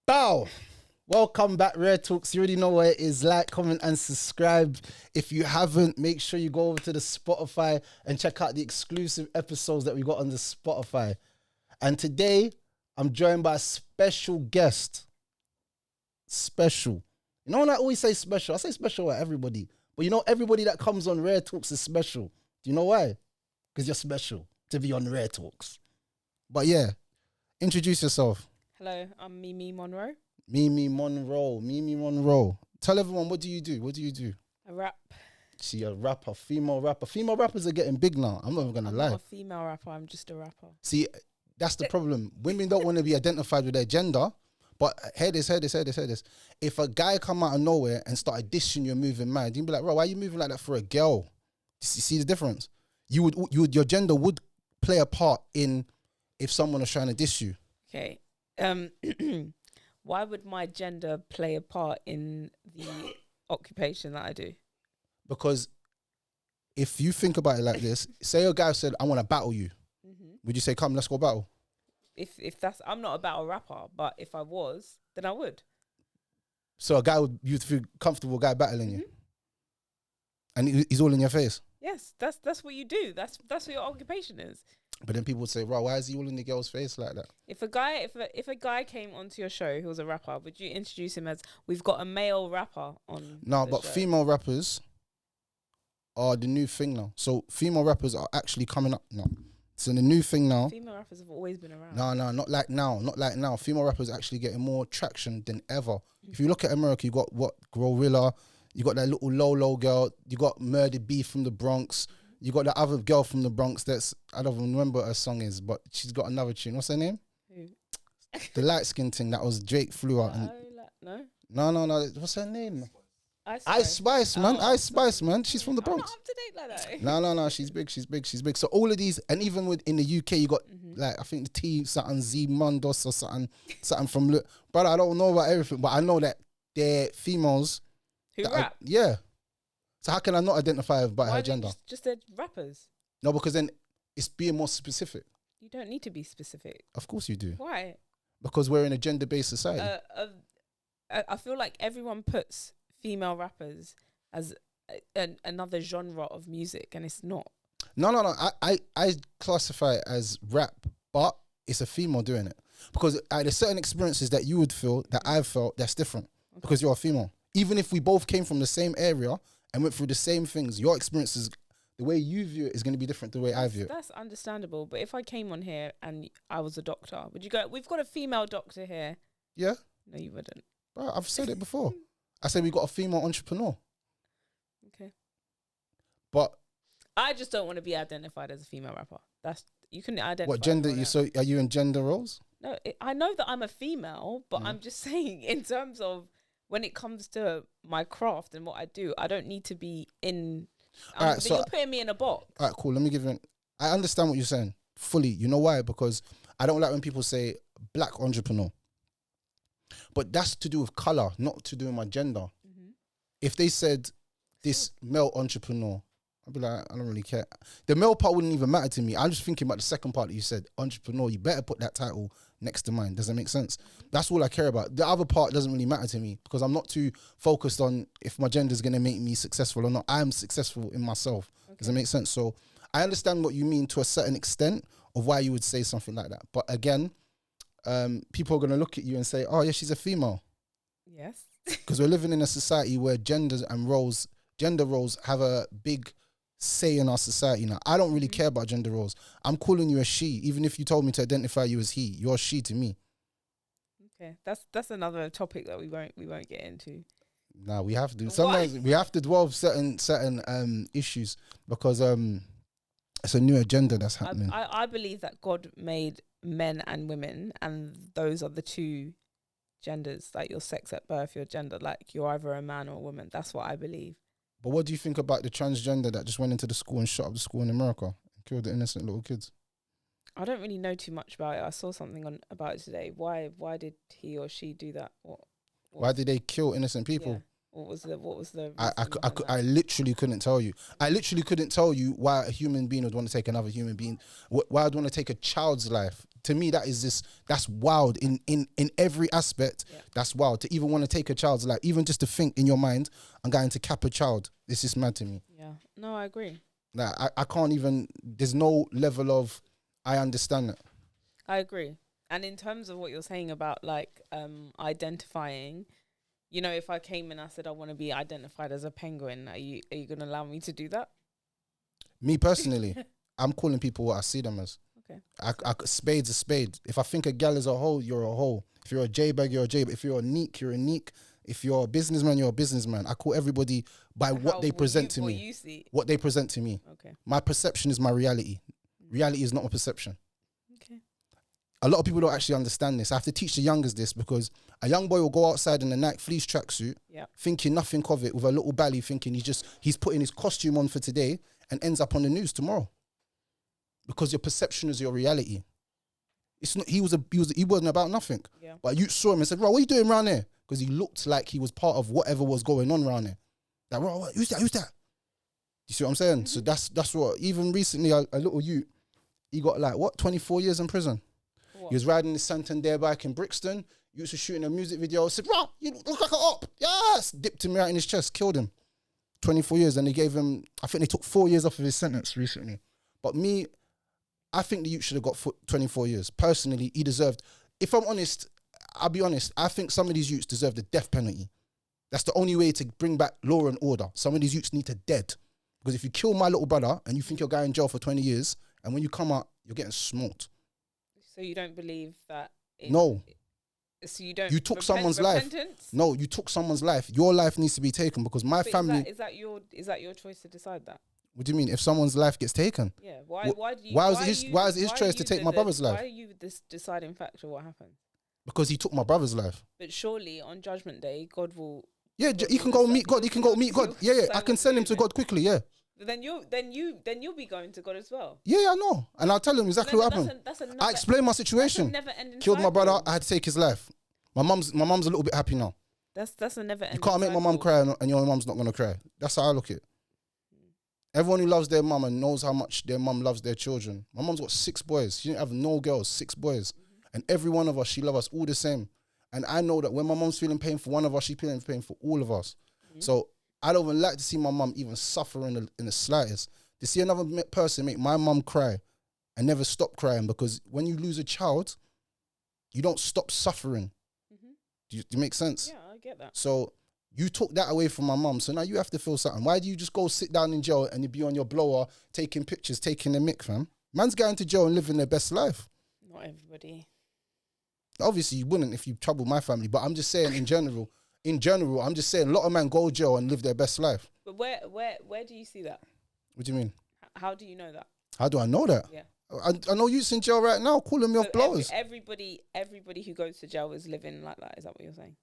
Bow! Welcome back, Rare Talks. You already know what it is. Like, comment, and subscribe. If you haven't, make sure you go over to the Spotify and check out the exclusive episodes that we got on the Spotify. And today, I'm joined by a special guest. Special. You know when I always say special? I say special at everybody. But you know, everybody that comes on Rare Talks is special. Do you know why? Because you're special to be on Rare Talks. But yeah, introduce yourself. Hello, I'm Mimi Monroe. Mimi Monroe. Tell everyone, what do you do? I rap. See, a rapper, female rapper. Female rappers are getting big now. I'm not even gonna lie. I'm not a female rapper, I'm just a rapper. See, that's the problem. Women don't want to be identified with their gender. But hear this. If a guy come out of nowhere and started dissing your moving mad, you'd be like, bro, why are you moving like that for a girl? You see the difference? Your gender would play a part in if someone was trying to diss you. Okay. Why would my gender play a part in the occupation that I do? Because if you think about it like this, say a guy said, I want to battle you. Mm-hmm. Would you say, come, let's go battle? If that's, I'm not a battle rapper, but if I was, then I would. So a guy you'd feel comfortable guy battling you, and he's all in your face. Yes, that's what you do. That's what your occupation is. But then people would say, "Right, why is he all in the girl's face like that?" If a guy came onto your show who was a rapper, would you introduce him as, we've got a male rapper on? No, but show? Female rappers are the new thing now. So female rappers are actually coming up now. So the new thing now. Female rappers have always been around. No, not like now. Female rappers are actually getting more traction than ever. Mm-hmm. If you look at America, you got Gorilla, you got that little Lolo girl, you got Murder B from the Bronx, you got that other girl from the Bronx that's, I don't remember what her song is, but she's got another tune. What's her name? Who? The light skin thing that was Drake flew out. No. No. What's her name? Ice Spice, man. Ice Spice, man. She's from the Bronx. I'm not up to date like that. No. She's big. So all of these, and even in the UK, you got like, I think the T something Z Mondos or something from. Brother, I don't know about everything, but I know that they're females. Who rap? Yeah. So how can I not identify by her gender? Just they're rappers. No, because then it's being more specific. You don't need to be specific. Of course you do. Why? Because we're in a gender-based society. I feel like everyone puts female rappers as another genre of music, and it's not. No. I classify it as rap, but it's a female doing it. Because there's certain experiences that you would feel, that I've felt, that's different. Okay. Because you're a female. Even if we both came from the same area and went through the same things, your experiences, the way you view it is going to be different the way I view it. That's understandable. But if I came on here and I was a doctor, would you go, we've got a female doctor here? Yeah. No, you wouldn't. Bro, I've said it before. I said we got a female entrepreneur. Okay. But I just don't want to be identified as a female rapper. You can identify. What gender? So are you in gender roles? No, I know that I'm a female, but I'm just saying in terms of when it comes to my craft and what I do, I don't need to be in. Alright, so you're putting me in a box. All right, cool. Let me give you. I understand what you're saying fully. You know why? Because I don't like when people say black entrepreneur. But that's to do with color, not to do with my gender. Mm-hmm. If they said this male entrepreneur, I'd be like, I don't really care. The male part wouldn't even matter to me. I'm just thinking about the second part that you said, entrepreneur. You better put that title next to mine. Does that make sense? That's all I care about. The other part doesn't really matter to me because I'm not too focused on if my gender is going to make me successful or not. I'm successful in myself. Okay. Does that make sense? So I understand what you mean to a certain extent of why you would say something like that. But again, people are going to look at you and say, oh yeah, she's a female. Yes. Because we're living in a society where gender roles have a big say in our society now. I don't really care about gender roles. I'm calling you a she, even if you told me to identify you as he. You're a she to me. Okay, that's another topic that we won't get into. No, we have to. Sometimes we have to dwell certain issues because it's a new agenda that's happening. I believe that God made men and women, and those are the two genders, like your sex at birth, your gender, like you're either a man or a woman. That's what I believe. But what do you think about the transgender that just went into the school and shut up the school in America and killed the innocent little kids? I don't really know too much about it. I saw something about it today. Why did he or she do that? Why did they kill innocent people? Yeah. What was the I reasoning behind that? I literally couldn't tell you. I literally couldn't tell you why a human being would want to take another human being. Why I'd want to take a child's life. To me, that's wild in every aspect. Yeah. That's wild to even want to take a child's life. Even just to think in your mind, I'm going to cap a child. This is mad to me. Yeah. No, I agree. Like I can't even. There's no level of. I understand it. I agree. And in terms of what you're saying about like identifying, you know, if I came and I said I want to be identified as a penguin, are you going to allow me to do that? Me personally, I'm calling people what I see them as. Okay. Spade's a spade. If I think a gal is a hoe, you're a hoe. If you're a J-bag, you're a J-bag. If you're a neek, you're a neek. If you're a businessman, you're a businessman. I call everybody by what they present to me. What you see. What they present to me. Okay. My perception is my reality. Reality is not a perception. Okay. A lot of people don't actually understand this. I have to teach the youngers this because a young boy will go outside in a Nike fleece tracksuit, thinking nothing of it, with a little belly, thinking he's putting his costume on for today and ends up on the news tomorrow. Because your perception is your reality. It's not. He wasn't about nothing. Yeah. But you saw him and said, "Bro, what are you doing around there?" Because he looked like he was part of whatever was going on around there. Like, bro, who's that? Who's that? You see what I'm saying? Mm-hmm. So that's what. Even recently, a little youth, he got like 24 years in prison. What? He was riding the Santander bike in Brixton. He was shooting a music video. Said, "Bro, you look like an op." Yes, dipped him right in his chest, killed him. 24 years, and they gave him. I think they took 4 years off of his sentence recently. But me, I think the youth should have got 24 years. Personally, he deserved. If I'm honest, I'll be honest. I think some of these youths deserve the death penalty. That's the only way to bring back law and order. Some of these youths need to dead. Because if you kill my little brother and you think you're going in jail for 20 years, and when you come out, you're getting smoked. So you don't believe that? No. So you don't. You took someone's life. No, you took someone's life. Your life needs to be taken because my family. Is that your choice to decide that? What do you mean? If someone's life gets taken? Yeah. Why is it his choice to take my brother's life? Why are you this deciding factor? What happened? Because he took my brother's life. But surely on Judgment Day, God will. Yeah, he can go meet God. He can go meet God. Yeah. I can send him to God quickly. Yeah. But then you'll be going to God as well. Yeah, I know, and I'll tell him exactly what happened. I explained my situation. Killed my brother. I had to take his life. My mum's a little bit happy now. That's a never. You can't make my mum cry, and your mum's not gonna cry. That's how I look at it. Everyone who loves their mum and knows how much their mum loves their children. My mum's got 6 boys. She didn't have no girls, 6 boys. And every one of us, she loves us all the same. And I know that when my mum's feeling pain for one of us, she's feeling pain for all of us. So I don't even like to see my mum even suffer in the slightest. To see another person make my mum cry and never stop crying, because when you lose a child, you don't stop suffering. Do you make sense? Yeah, I get that. So you took that away from my mum, so now you have to feel something. Why do you just go sit down in jail and you be on your blower, taking pictures, taking the mic, fam? Man's going to jail and living their best life. Not everybody. Obviously, you wouldn't if you troubled my family, but I'm just saying in general, I'm just saying a lot of men go to jail and live their best life. But where do you see that? What do you mean? How do you know that? How do I know that? Yeah. I know youths in jail right now calling me off blowers. Everybody who goes to jail is living like that. Is that what you're saying?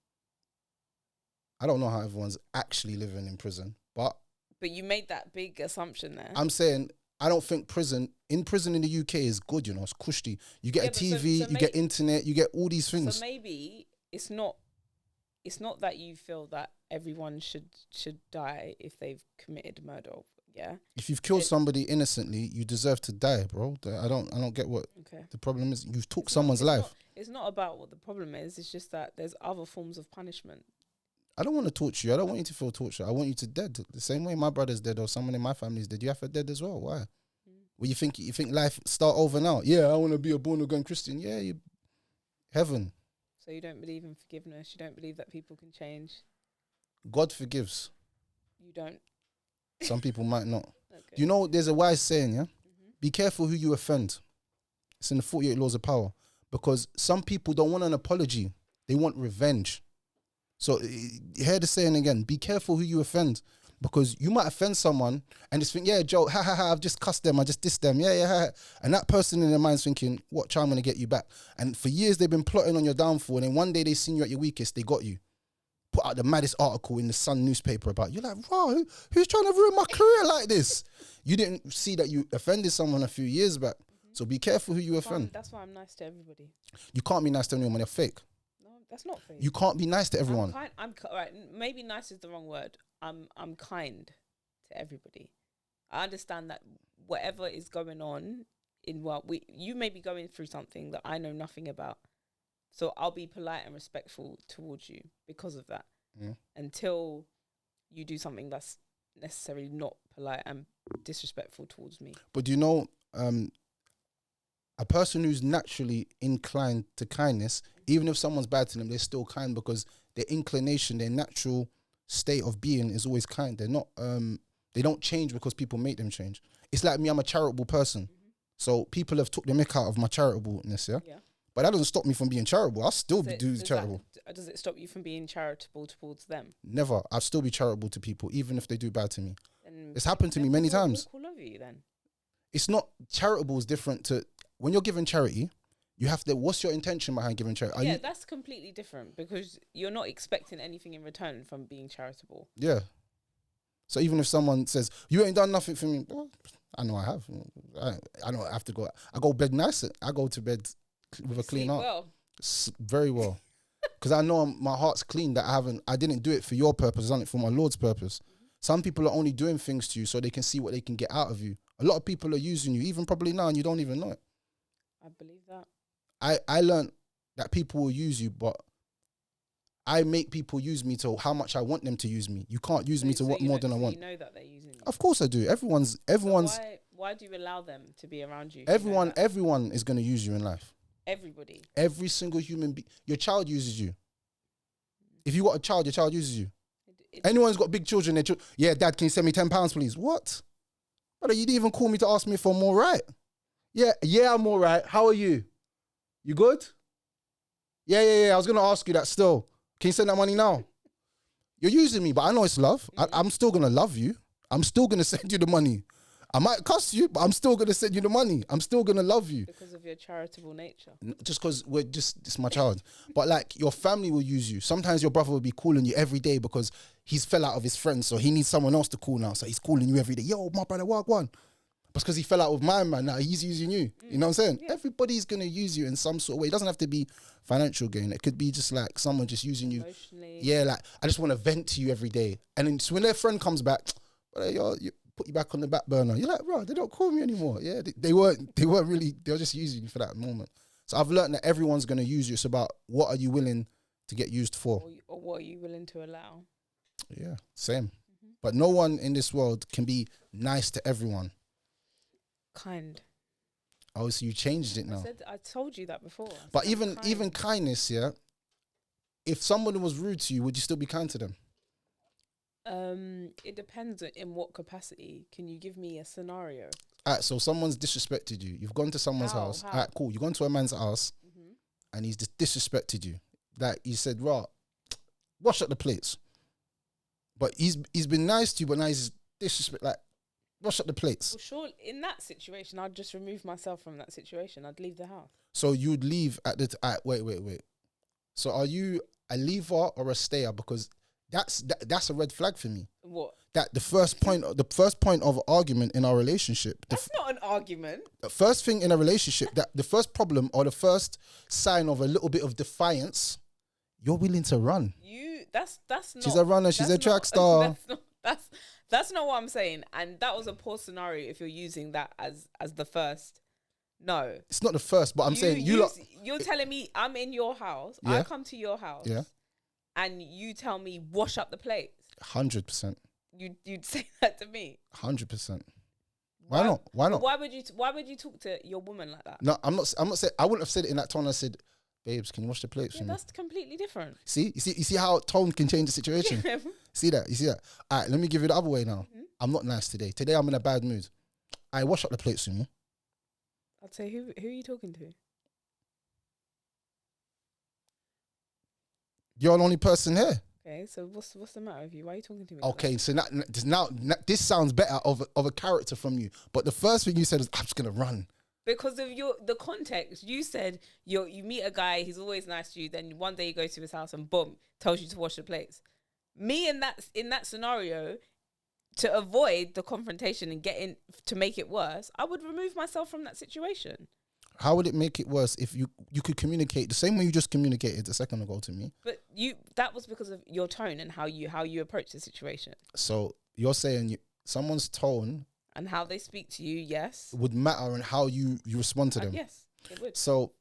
I don't know how everyone's actually living in prison, but you made that big assumption there. I'm saying I don't think prison in the UK is good. You know, it's cushy. You get a TV, you get internet, you get all these things. So maybe it's not that you feel that everyone should die if they've committed murder. Yeah. If you've killed somebody innocently, you deserve to die, bro. I don't get what the problem is. You've took someone's life. It's not about what the problem is. It's just that there's other forms of punishment. I don't want to torture you. I don't want you to feel torture. I want you to dead. The same way my brother's dead or someone in my family is dead. You have to dead as well. Why? Well, you think life start over now? Yeah, I want to be a born again Christian. Yeah, heaven. So you don't believe in forgiveness. You don't believe that people can change. God forgives. You don't. Some people might not. Okay. You know, there's a wise saying, yeah? Be careful who you offend. It's in the 48 laws of power. Because some people don't want an apology. They want revenge. So hear the saying again. Be careful who you offend. Because you might offend someone and just think, yeah, Joe, I've just cussed them. I just dissed them. Yeah. And that person in their mind's thinking, watch, I'm going to get you back. And for years, they've been plotting on your downfall. And then one day they seen you at your weakest, they got you. Put out the maddest article in the Sun newspaper about you. You're like, bro, who's trying to ruin my career like this? You didn't see that you offended someone a few years back. So be careful who you offend. That's why I'm nice to everybody. You can't be nice to anyone when they're fake. No, That's not faith. You can't be nice to everyone. Right. Maybe nice is the wrong word. I'm kind to everybody. I understand that whatever is going on in you may be going through something that I know nothing about. So I'll be polite and respectful towards you because of that. Until you do something that's necessarily not polite and disrespectful towards me. But do you know, a person who's naturally inclined to kindness, even if someone's bad to them, they're still kind because their inclination, their natural state of being is always kind. They're not, they don't change because people make them change. It's like me, I'm a charitable person. So people have took the mick out of my charitableness, yeah? But that doesn't stop me from being charitable. I'll still do charitable. Does it stop you from being charitable towards them? Never. I'll still be charitable to people, even if they do bad to me. It's happened to me many times. Walk all over you then. It's not, charitable is different to, when you're giving charity, you have to, what's your intention behind giving charity? That's completely different because you're not expecting anything in return from being charitable. Yeah. So even if someone says, you ain't done nothing for me, well, I know I have. I know I have to go. I go bed nice. I go to bed with a clean heart. Well. Very well. Because I know my heart's clean, that I didn't do it for your purpose, I done it for my Lord's purpose. Some people are only doing things to you so they can see what they can get out of you. A lot of people are using you, even probably now, and you don't even know it. I believe that. I learned that people will use you, but I make people use me to how much I want them to use me. You can't use me to what more than I want. You know that they're using you. Of course I do. Everyone's. Why do you allow them to be around you? Everyone is going to use you in life. Everybody. Every single human being. Your child uses you. If you got a child, your child uses you. Anyone's got big children. Yeah, Dad, can you send me £10, please? What? Brother, you didn't even call me to ask me if I'm all right. Yeah, I'm all right. How are you? You good? Yeah. I was going to ask you that still. Can you send that money now? You're using me, but I know it's love. I'm still going to love you. I'm still going to send you the money. I might cuss you, but I'm still going to send you the money. I'm still going to love you. Because of your charitable nature. Just because it's my child. But like, your family will use you. Sometimes your brother will be calling you every day because he's fell out of his friends, so he needs someone else to call now. So he's calling you every day. Yo, my brother, what one? But because he fell out with my man, now he's using you. You know what I'm saying? Yeah. Everybody's going to use you in some sort of way. It doesn't have to be financial gain. It could be just like someone just using you. Emotionally. Yeah, like, I just want to vent to you every day. And then so when their friend comes back, you put you back on the back burner. You're like, bro, they don't call me anymore. Yeah, they weren't really, they were just using you for that moment. So I've learned that everyone's going to use you. It's about what are you willing to get used for. Or what are you willing to allow? Yeah, same. But no one in this world can be nice to everyone. Kind. Oh, so you changed it now. I told you that before. But even kindness, yeah. If someone was rude to you, would you still be kind to them? It depends in what capacity. Can you give me a scenario? Alright, so someone's disrespected you. You've gone to someone's house. Alright, cool. You've gone to a man's house, and he's disrespected you. Like, he said, "Right, wash up the plates." But he's been nice to you, but now he's disrespect. Like, wash up the plates. Well, sure. In that situation, I'd just remove myself from that situation. I'd leave the house. So you'd leave at the wait. So are you a leaver or a stayer? Because that's a red flag for me. What? That the first point of argument in our relationship. That's not an argument. The first thing in a relationship, that the first problem or the first sign of a little bit of defiance, you're willing to run. That's not. She's a runner. She's a track star. That's not what I'm saying. And that was a poor scenario if you're using that as the first. No. It's not the first, but I'm saying you're telling me I'm in your house. Yeah. I come to your house. Yeah. And you tell me wash up the plates. 100%. You'd say that to me. 100%. Why not? Why would you talk to your woman like that? No, I'm not saying. I wouldn't have said it in that tone. I said, "Babes, can you wash the plates for me?" That's completely different. See, you see how tone can change the situation. Yeah. See that? You see that? All right, let me give you the other way now. I'm not nice today. Today I'm in a bad mood. I wash up the plates for me. I'd say, who are you talking to? You're the only person here. Okay, so what's the matter with you? Why are you talking to me? Okay, like so now this sounds better of a character from you. But the first thing you said is, "I'm just gonna run." Because of the context, you said you meet a guy, he's always nice to you. Then one day you go to his house and boom, tells you to wash the plates. Me in that scenario, to avoid the confrontation and to make it worse, I would remove myself from that situation. How would it make it worse if you could communicate the same way you just communicated a second ago to me? But that was because of your tone and how you approach the situation. So you're saying someone's tone and how they speak to you, yes, would matter and how you respond to them. Yes, it would. So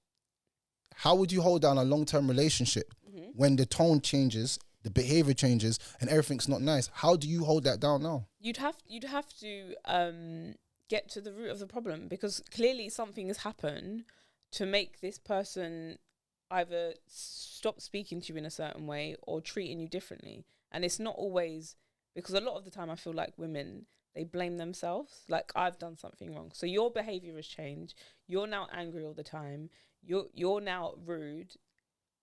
how would you hold down a long-term relationship when the tone changes, the behavior changes, and everything's not nice? How do you hold that down now? You'd have to get to the root of the problem, because clearly something has happened to make this person either stop speaking to you in a certain way or treating you differently. And it's not always, because a lot of the time I feel like women, they blame themselves. Like, I've done something wrong. So your behavior has changed. You're now angry all the time. You're now rude.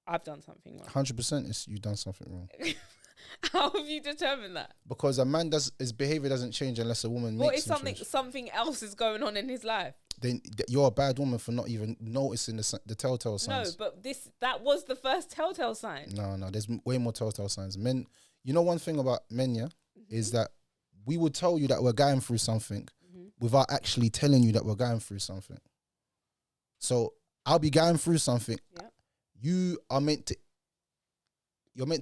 I've done something wrong. 100% is you've done something wrong. How have you determined that? Because a man his behavior doesn't change unless a woman makes him change. Something else is going on in his life? Then you're a bad woman for not even noticing the telltale signs. No, but that was the first telltale sign. No, there's way more telltale signs. Men, you know one thing about men, is that we would tell you that we're going through something without actually telling you that we're going through something. So I'll be going through something. Yeah. You're meant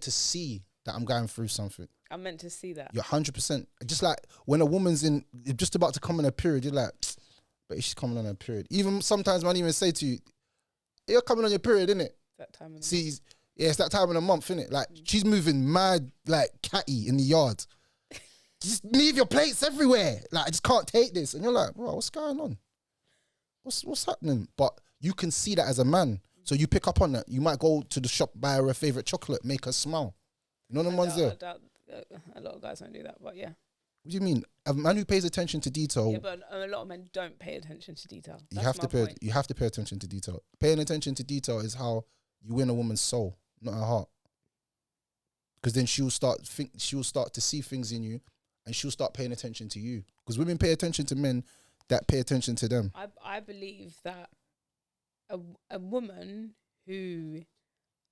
to see that I'm going through something. I'm meant to see that. You're 100%. Just like when a woman's just about to come in a period, you're like, but she's coming on a period. Even sometimes man even say to you, you're coming on your period, innit? That time of the month. It's that time of the month, innit? Like she's moving mad like catty in the yard. Just leave your plates everywhere. Like, I just can't take this. And you're like, bro, what's going on? What's happening? But you can see that as a man. So you pick up on that. You might go to the shop, buy her a favorite chocolate, make her smile. You know them ones there? A lot of guys don't do that, but yeah. What do you mean? A man who pays attention to detail. Yeah, but a lot of men don't pay attention to detail. You have to pay attention to detail. Paying attention to detail is how you win a woman's soul, not her heart. Because then she'll start to see things in you, and she'll start paying attention to you. Because women pay attention to men that pay attention to them. I believe that a woman who,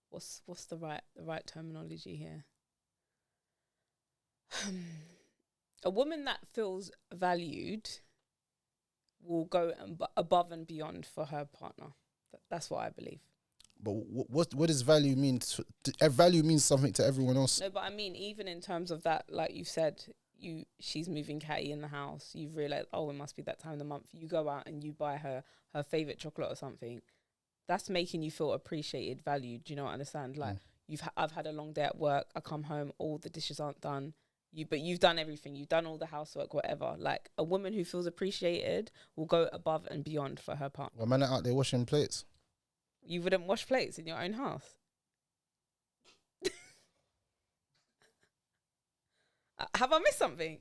what's the right terminology here? A woman that feels valued will go above and beyond for her partner. That's what I believe. But what does value mean? Value means something to everyone else. No, but I mean, even in terms of that, like you said, she's moving catty in the house. You've realised, it must be that time of the month. You go out and you buy her favourite chocolate or something. That's making you feel appreciated, valued. Do you know what I understand? Like, I've had a long day at work. I come home, all the dishes aren't done. But you've done everything. You've done all the housework, whatever. Like, a woman who feels appreciated will go above and beyond for her partner. Well, men are out there washing plates. You wouldn't wash plates in your own house. Have I missed something?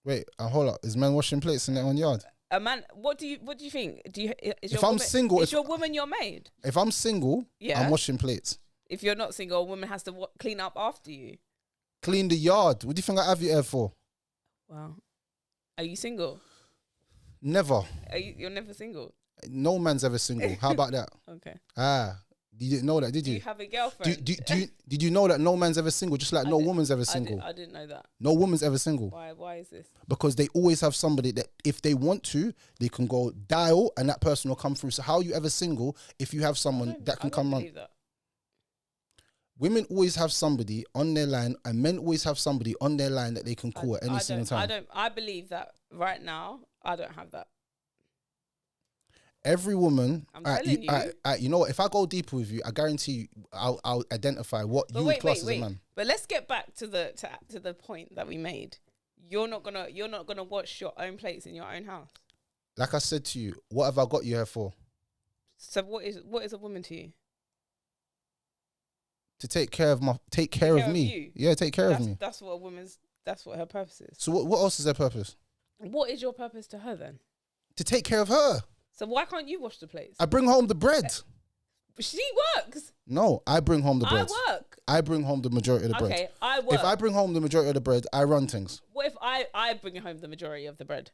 Wait, hold up. Is men washing plates in their own yard? A man, what do you think? If I'm single, is your woman your maid? If I'm single, I'm washing plates. If you're not single, a woman has to clean up after you. Clean the yard. What do you think I have you here for? Wow. Are you single? Never. You're never single? No man's ever single. How about that? Okay. You didn't know that, did you? Do you have a girlfriend? Did you know that no man's ever single, just like no woman's ever single? I didn't know that. No woman's ever single. Why is this? Because they always have somebody that if they want to, they can go dial and that person will come through. So how are you ever single if you have someone that can come on? That. Women always have somebody on their line, and men always have somebody on their line that they can call at any single time. I believe that right now, I don't have that. Every woman, I'm telling you. You know what? If I go deeper with you, I guarantee you, I'll identify what you class as a man. But let's get back to the point that we made. You're not gonna wash your own plates in your own house. Like I said to you, what have I got you here for? So what is a woman to you? To take care of me. You. Yeah, take care of me. That's what her purpose is. So what else is her purpose? What is your purpose to her then? To take care of her. So why can't you wash the plates? I bring home the bread. She works. No, I bring home the bread. I work. I bring home the majority of the bread. Okay, I work. If I bring home the majority of the bread, I run things. What if I bring home the majority of the bread?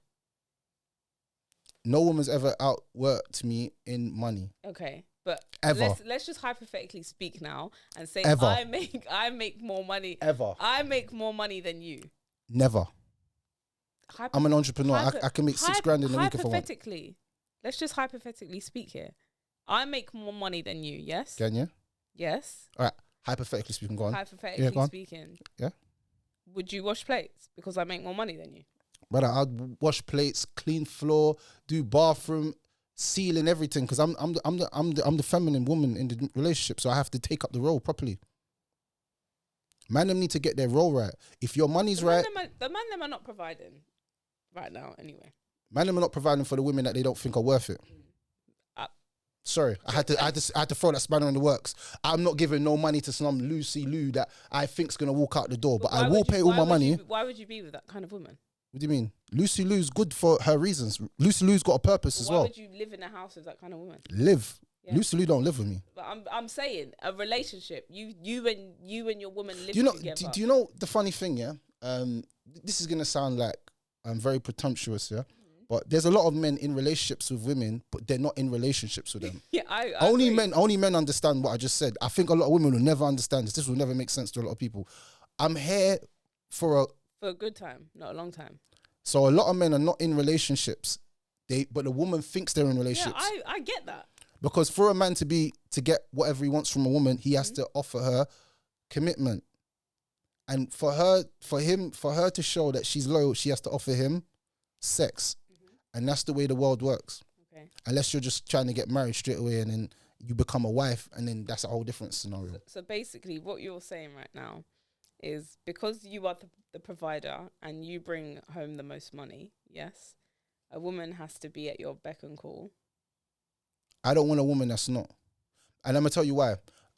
No woman's ever outworked me in money. Okay, but ever. Let's just hypothetically speak now and say ever. I make more money. Ever. I make more money than you. Never. I'm an entrepreneur. I can make $6,000 in a week if I want. Hypothetically, let's just hypothetically speak here. I make more money than you, yes? Can you? Yes. All right. Hypothetically speaking, go on. Hypothetically go on. speaking. Yeah. Would you wash plates because I make more money than you? Brother, I'd wash plates, clean floor, do bathroom, ceiling, everything, because I'm the feminine woman in the relationship, so I have to take up the role properly. Man, them need to get their role right. If your money's right, the man them are not providing right now. Anyway, man, them are not providing for the women that they don't think are worth it. Sorry, I had to throw that spanner in the works. I'm not giving no money to some Lucy Lou that I think's gonna walk out the door, but I will pay all my money. Why would you be with that kind of woman? What do you mean? Lucy Lou's good for her reasons. Lucy Lou's got a purpose as well. Why would you live in a house with that kind of woman? Live. Yeah. Lucy Lou don't live with me. But I'm saying a relationship. You and your woman live together. Do you know the funny thing? Yeah. This is gonna sound like I'm very pretentious. Yeah. But there's a lot of men in relationships with women, but they're not in relationships with them. Yeah, I only agree. men understand what I just said. I think a lot of women will never understand this. This will never make sense to a lot of people. I'm here for a good time, not a long time. So a lot of men are not in relationships. But the woman thinks they're in relationships. Yeah, I get that. Because for a man to get whatever he wants from a woman, he has to offer her commitment. And for her to show that she's loyal, she has to offer him sex. And that's the way the world works. Okay. Unless you're just trying to get married straight away and then you become a wife, and then that's a whole different scenario. So basically what you're saying right now is because you are the provider and you bring home the most money, yes, a woman has to be at your beck and call. I don't want a woman that's not. And I'm going to tell you why.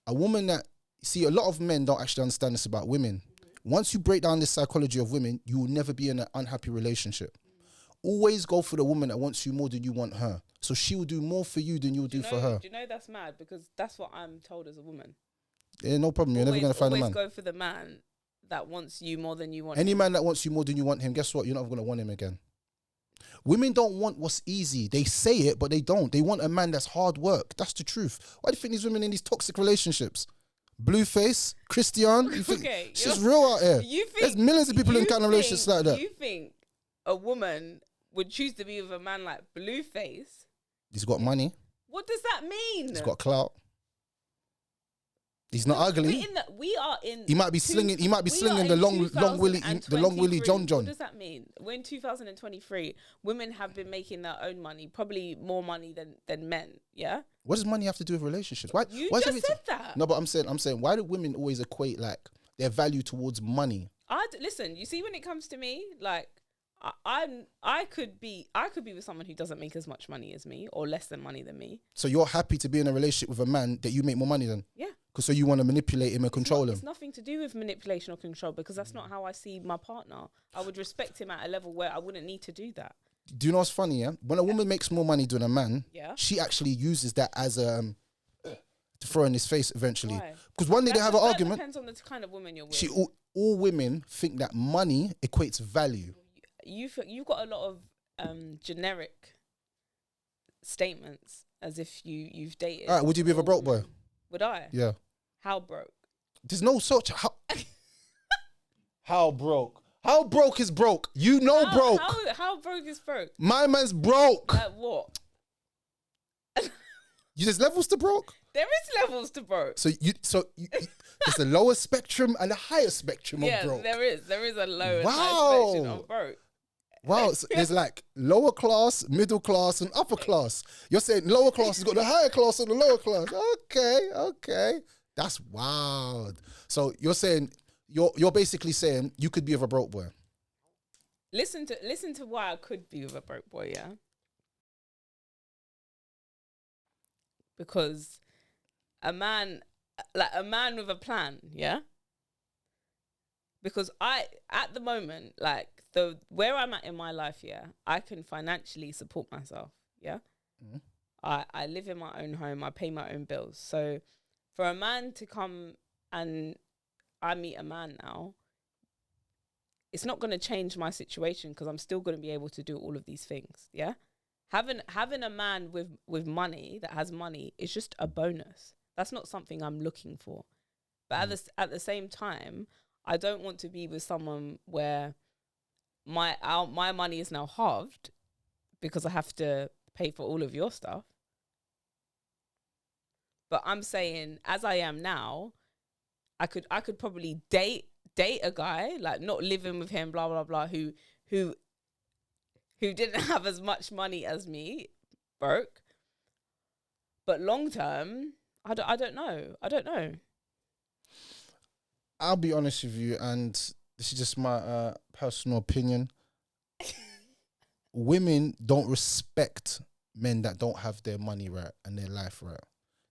A woman that... See, a lot of men don't actually understand this about women. Once you break down the psychology of women, you will never be in an unhappy relationship. Always go for the woman that wants you more than you want her. So she will do more for you than you'll do for her. Do you know that's mad? Because that's what I'm told as a woman. Yeah, no problem. You're never going to find a man. Always go for the man that wants you more than you want Any him. man that wants you more than you want him, guess what? You're not going to want him again. Women don't want what's easy. They say it, but they don't. They want a man that's hard work. That's the truth. Why do you think these women in these toxic relationships? Blueface, Christian. You think it's just real out here. There's millions of people in kind of relationships like that. You think a woman would choose to be with a man like Blueface? He's got money. What does that mean? He's got clout. He's not ugly. We are in. He might be slinging. He might be slinging the long willy John. What does that mean? We're in 2023. Women have been making their own money, probably more money than men. Yeah. What does money have to do with relationships? Why? You why just said that. No, but I'm saying, why do women always equate like their value towards money? Listen. You see, when it comes to me, like I could be with someone who doesn't make as much money as me or less than money than me. So you're happy to be in a relationship with a man that you make more money than? Yeah. So you want to manipulate him and control him? It's nothing to do with manipulation or control, because that's not how I see my partner. I would respect him at a level where I wouldn't need to do that. Do you know what's funny? Yeah, when a woman makes more money than a man, she actually uses that as to throw in his face eventually. Because one day they have an argument. Depends on the kind of woman you're with. All women think that money equates value. You've got a lot of generic statements as if you've dated. All right, would you be with a broke boy? Would I? Yeah. How broke? There's no such how broke. How broke is broke? You know broke. How broke is broke? My man's broke. Like what? There's levels to broke? There is levels to broke. So there's a lower spectrum and a higher spectrum of broke. Yeah, there is a low and high spectrum of broke. Wow, so there's like lower class, middle class, and upper class. You're saying lower class has got the higher class and the lower class. Okay. That's wild. So you're saying you're basically saying you could be with a broke boy. Listen to why I could be with a broke boy, yeah. Because a man with a plan, yeah. Because at the moment, like where I'm at in my life, yeah, I can financially support myself, yeah. Mm-hmm. I live in my own home. I pay my own bills. So for a man to come and I meet a man now, it's not going to change my situation because I'm still going to be able to do all of these things, yeah. Having a man with money that has money is just a bonus. That's not something I'm looking for. But at the same time, I don't want to be with someone where my money is now halved because I have to pay for all of your stuff. But I'm saying, as I am now, I could probably date a guy, like not living with him, blah blah blah, who didn't have as much money as me, broke. But long term, I don't know. I'll be honest with you, and this is just my personal opinion. Women don't respect men that don't have their money right and their life right.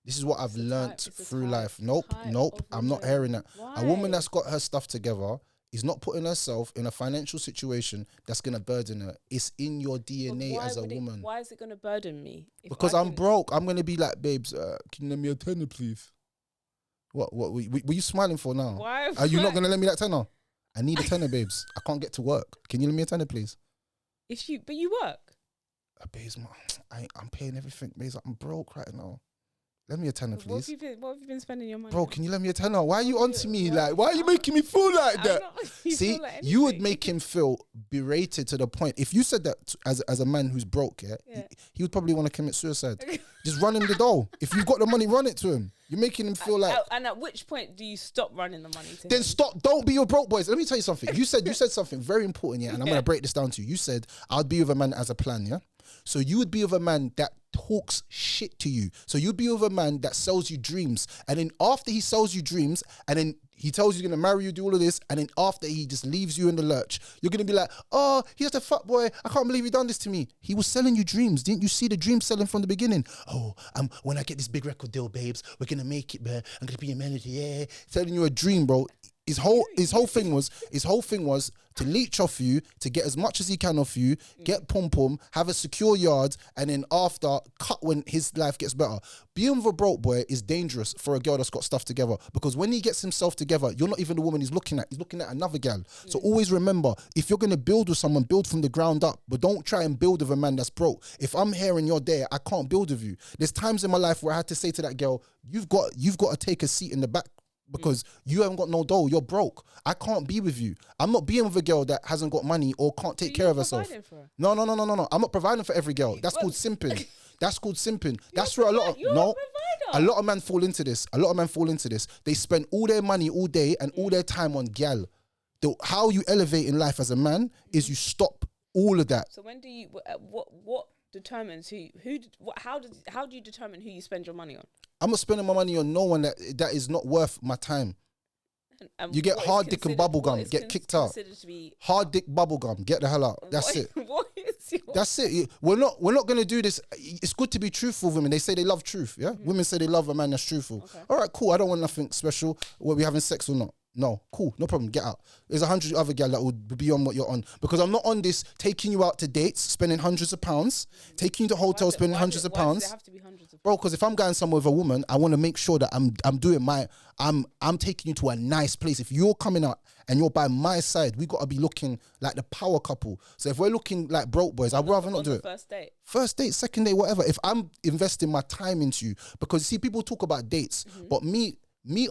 This is what I've learnt through life. Nope. I'm not hearing that. Why? A woman that's got her stuff together is not putting herself in a financial situation that's going to burden her. It's in your DNA as a woman. Why is it going to burden me? Because I'm broke. I'm going to be like, babes, can you lend me a tenner, please? What were you smiling for now? Why? Are you not going to lend me that tenner? I need a tenner, babes. I can't get to work. Can you lend me a tenner, please? But you work. Babes, I'm paying everything, babes. I'm broke right now. Lend me a tenner, please. What have you been spending your money Bro, on? can you lend me a tenner? Why are you onto me? Like, why are you making me feel like that? See, you would make him feel berated to the point. If you said that as a man who's broke, he would probably want to commit suicide. Just run him the dough. If you've got the money, run it to him. You're making him feel like. And at which point do you stop running the money to him? Then stop. Don't be your broke boys. Let me tell you something. You said something very important, and I'm going to break this down to you. You said, I'd be with a man as a plan, yeah? So you would be with a man that talks shit to you. So you'd be with a man that sells you dreams. And then after he sells you dreams, and then he tells you he's going to marry you, do all of this, and then after he just leaves you in the lurch, you're going to be like, oh, he's a fuck boy. I can't believe he done this to me. He was selling you dreams. Didn't you see the dream selling from the beginning? Oh, when I get this big record deal, babes, we're going to make it, man. I'm going to be a manager, yeah. Selling you a dream, bro. His whole thing was to leech off you, to get as much as he can off you, get pom-pom, have a secure yard, and then after, cut when his life gets better. Being with a broke boy is dangerous for a girl that's got stuff together, because when he gets himself together, you're not even the woman he's looking at another gal. So always remember, if you're going to build with someone, build from the ground up, but don't try and build with a man that's broke. If I'm here and you're there, I can't build with you. There's times in my life where I had to say to that girl, you've got to take a seat in the back, because you haven't got no dough, you're broke. I can't be with you. I'm not being with a girl that hasn't got money or can't take care of herself. No. I'm not providing for every girl. That's called simping. That's where a lot of men fall into this. They spend all their money all day and all their time on gal. How you elevate in life as a man is you stop all of that. So when do you, what determines how do you determine who you spend your money on? I'm not spending my money on no one that is not worth my time. And you get hard dick and bubblegum, get kicked out. Hard dick bubblegum, get the hell out. That's it. That's it. We're not gonna do this. It's good to be truthful, women. They say they love truth. Yeah, women say they love a man that's truthful. Okay. All right, cool. I don't want nothing special. Whether we having sex or not. No, cool, no problem, get out. There's 100 other gal that would be on what you're on. Because I'm not on this taking you out to dates, spending hundreds of pounds, taking you to hotels, spending hundreds of pounds. Why does it have to be hundreds of pounds? Bro, because if I'm going somewhere with a woman, I want to make sure that I'm taking you to a nice place. If you're coming out and you're by my side, we got to be looking like the power couple. So if we're looking like broke boys, I'd rather not do it. First date, second date, whatever. If I'm investing my time into you, because see, people talk about dates, but me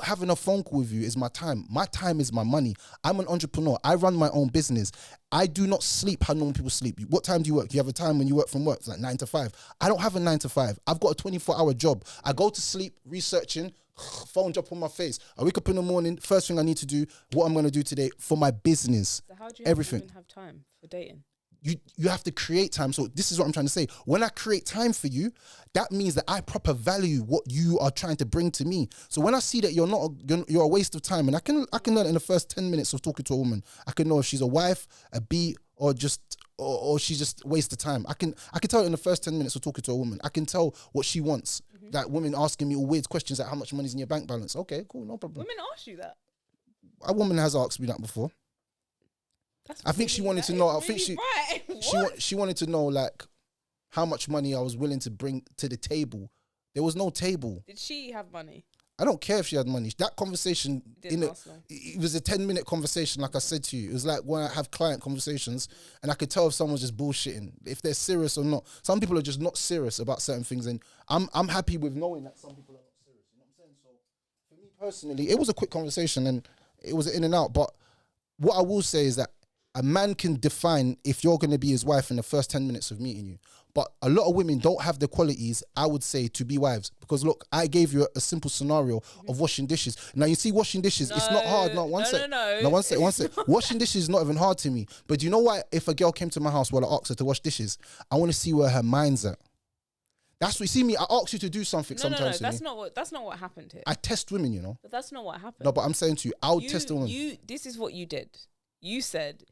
having a phone call with you is my time. My time is my money. I'm an entrepreneur. I run my own business. I do not sleep how normal people sleep. What time do you work? You have a time when you work from work. It's like 9 to 5. I don't have a 9 to 5. I've got a 24-hour job. I go to sleep researching, phone drop on my face. I wake up in the morning, first thing I need to do, what I'm going to do today for my business. So how do you even have time for dating? You have to create time. So this is what I'm trying to say. When I create time for you, that means that I proper value what you are trying to bring to me. So when I see that you're a waste of time, and I can learn in the first 10 minutes of talking to a woman, I can know if she's a wife, a beat, or she's just a waste of time. I can tell in the first 10 minutes of talking to a woman. I can tell what she wants. That women asking me all weird questions like how much money's in your bank balance. Okay, cool, no problem. Women ask you that? A woman has asked me that before. I think she wanted to know. I think she wanted to know like how much money I was willing to bring to the table. There was no table. Did she have money? I don't care if she had money. That conversation, it was a 10-minute conversation. Like I said to you, it was like when I have client conversations, and I could tell if someone's just bullshitting, if they're serious or not. Some people are just not serious about certain things, and I'm happy with knowing that some people are not serious. You know what I'm saying? So for me personally, it was a quick conversation and it was in and out. But what I will say is that a man can define if you're going to be his wife in the first 10 minutes of meeting you. But a lot of women don't have the qualities, I would say, to be wives. Because look, I gave you a simple scenario of washing dishes. Now, you see washing dishes, it's not hard. No, one sec. No, one sec. Washing dishes is not even hard to me. But do you know why? If a girl came to my house while I asked her to wash dishes, I want to see where her mind's at. That's what you see me. I ask you to do something sometimes. No, that's not what happened here. I test women, you know. But that's not what happened. No, but I'm saying to you, I would test a woman. This is what you did. You said,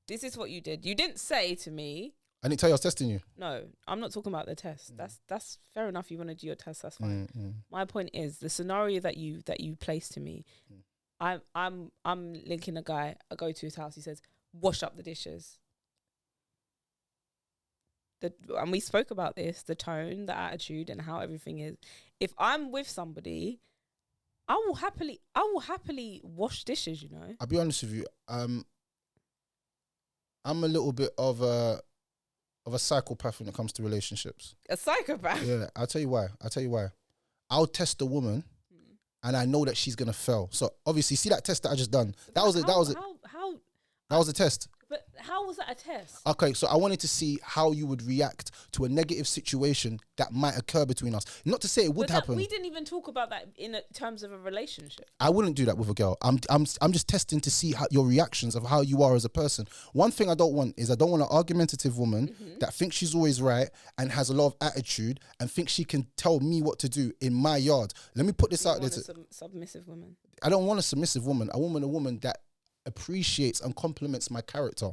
this is what you did. You didn't say to me. I didn't tell you I was testing you. No, I'm not talking about the test. That's fair enough. You want to do your test, that's fine. My point is the scenario that you placed to me. I'm linking a guy. I go to his house. He says, "Wash up the dishes." And we spoke about this, the tone, the attitude, and how everything is. If I'm with somebody, I will happily wash dishes. You know. I'll be honest with you. I'm a little bit of a psychopath when it comes to relationships. A psychopath? Yeah, I'll tell you why. I'll test a woman, and I know that she's gonna fail. So obviously, see that test that I just done. That was a test. But how was that a test? Okay, so I wanted to see how you would react to a negative situation that might occur between us. Not to say it would happen. We didn't even talk about that in terms of a relationship. I wouldn't do that with a girl. I'm just testing to see how your reactions of how you are as a person. One thing I don't want an argumentative woman that thinks she's always right and has a lot of attitude and thinks she can tell me what to do in my yard. Let me put this out there. Submissive woman. I don't want a submissive woman. I want a woman that appreciates and compliments my character.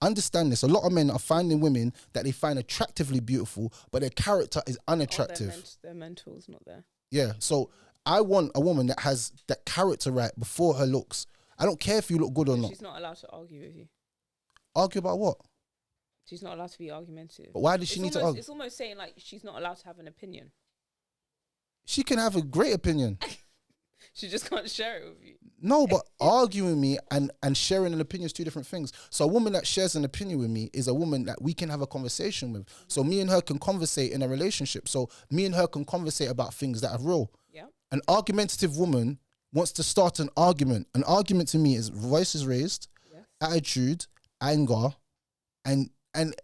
Understand this. A lot of men are finding women that they find attractively beautiful, but their character is unattractive. Their mental's not there. Yeah. So I want a woman that has that character right before her looks. I don't care if you look good or not. She's not allowed to argue with you. Argue about what? She's not allowed to be argumentative. But why does she need to argue? It's almost saying like she's not allowed to have an opinion. She can have a great opinion. She just can't share it with you. No, but arguing with me and sharing an opinion is two different things. So a woman that shares an opinion with me is a woman that we can have a conversation with. So me and her can conversate in a relationship. So me and her can conversate about things that are real. Yeah. An argumentative woman wants to start an argument. An argument to me is voices raised, attitude, anger, and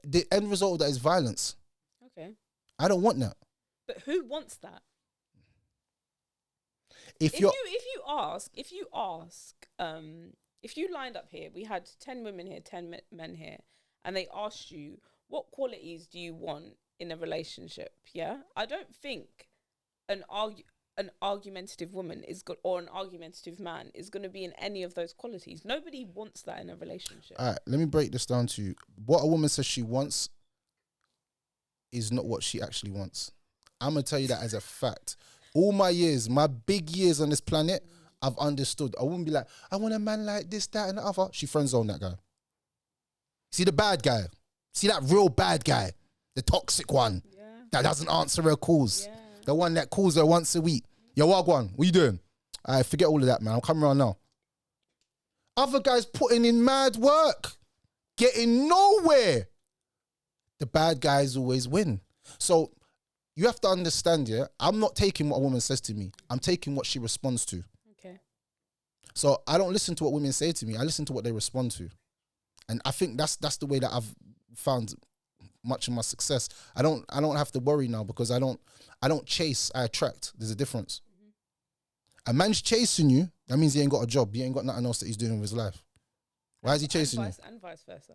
the end result of that is violence. Okay. I don't want that. But who wants that? If you lined up here, we had 10 women here, 10 men here, and they asked you, what qualities do you want in a relationship? Yeah. I don't think an argumentative woman is good or an argumentative man is going to be in any of those qualities. Nobody wants that in a relationship. All right, let me break this down to you. What a woman says she wants is not what she actually wants. I'm going to tell you that as a fact. All my years, my big years on this planet, I've understood. I wouldn't be like, I want a man like this, that, and the other. She friend zone that guy. See the bad guy. See that real bad guy. The toxic one. Yeah. That doesn't answer her calls. Yeah. The one that calls her once a week. Yo, Wagwan, what you doing? I forget all of that, man. I'm coming around now. Other guys putting in mad work. Getting nowhere. The bad guys always win. So, you have to understand, yeah, I'm not taking what a woman says to me. I'm taking what she responds to. Okay. So I don't listen to what women say to me. I listen to what they respond to. And I think that's the way that I've found much of my success. I don't have to worry now because I don't chase, I attract. There's a difference. A man's chasing you, that means he ain't got a job. He ain't got nothing else that he's doing with his life. Why is he chasing you? And vice versa.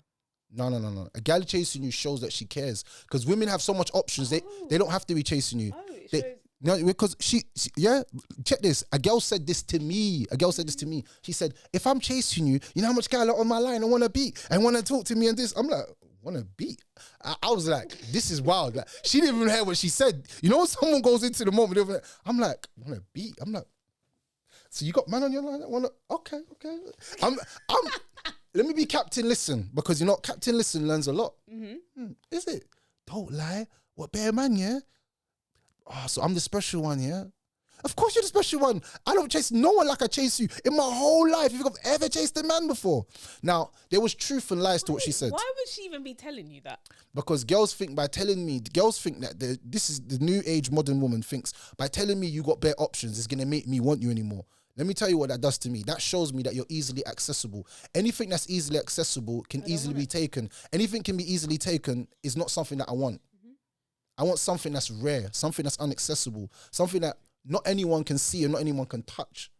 No. A gal chasing you shows that she cares. Because women have so much options. They don't have to be chasing you. No, because she, check this. A girl said this to me. She said, if I'm chasing you, you know how much guy on my line I want to beat and want to talk to me and this. I'm like, want to beat? I was like, this is wild. Like, she didn't even hear what she said. You know when someone goes into the moment, I'm like, want to beat? I'm like, so you got man on your line that want to, okay. I'm let me be Captain Listen, because you know Captain Listen learns a lot. Is it? Don't lie. What bear man, yeah? Oh, so I'm the special one, yeah? Of course you're the special one. I don't chase no one like I chase you in my whole life. If you've ever chased a man before. Now, there was truth and lies to what she said. Why would she even be telling you that? Because girls think by telling me, that this is the new age modern woman thinks by telling me you got better options is going to make me want you anymore. Let me tell you what that does to me. That shows me that you're easily accessible. Anything that's easily accessible can easily be taken. Anything can be easily taken is not something that I want. I want something that's rare, something that's inaccessible, something that not anyone can see and not anyone can touch.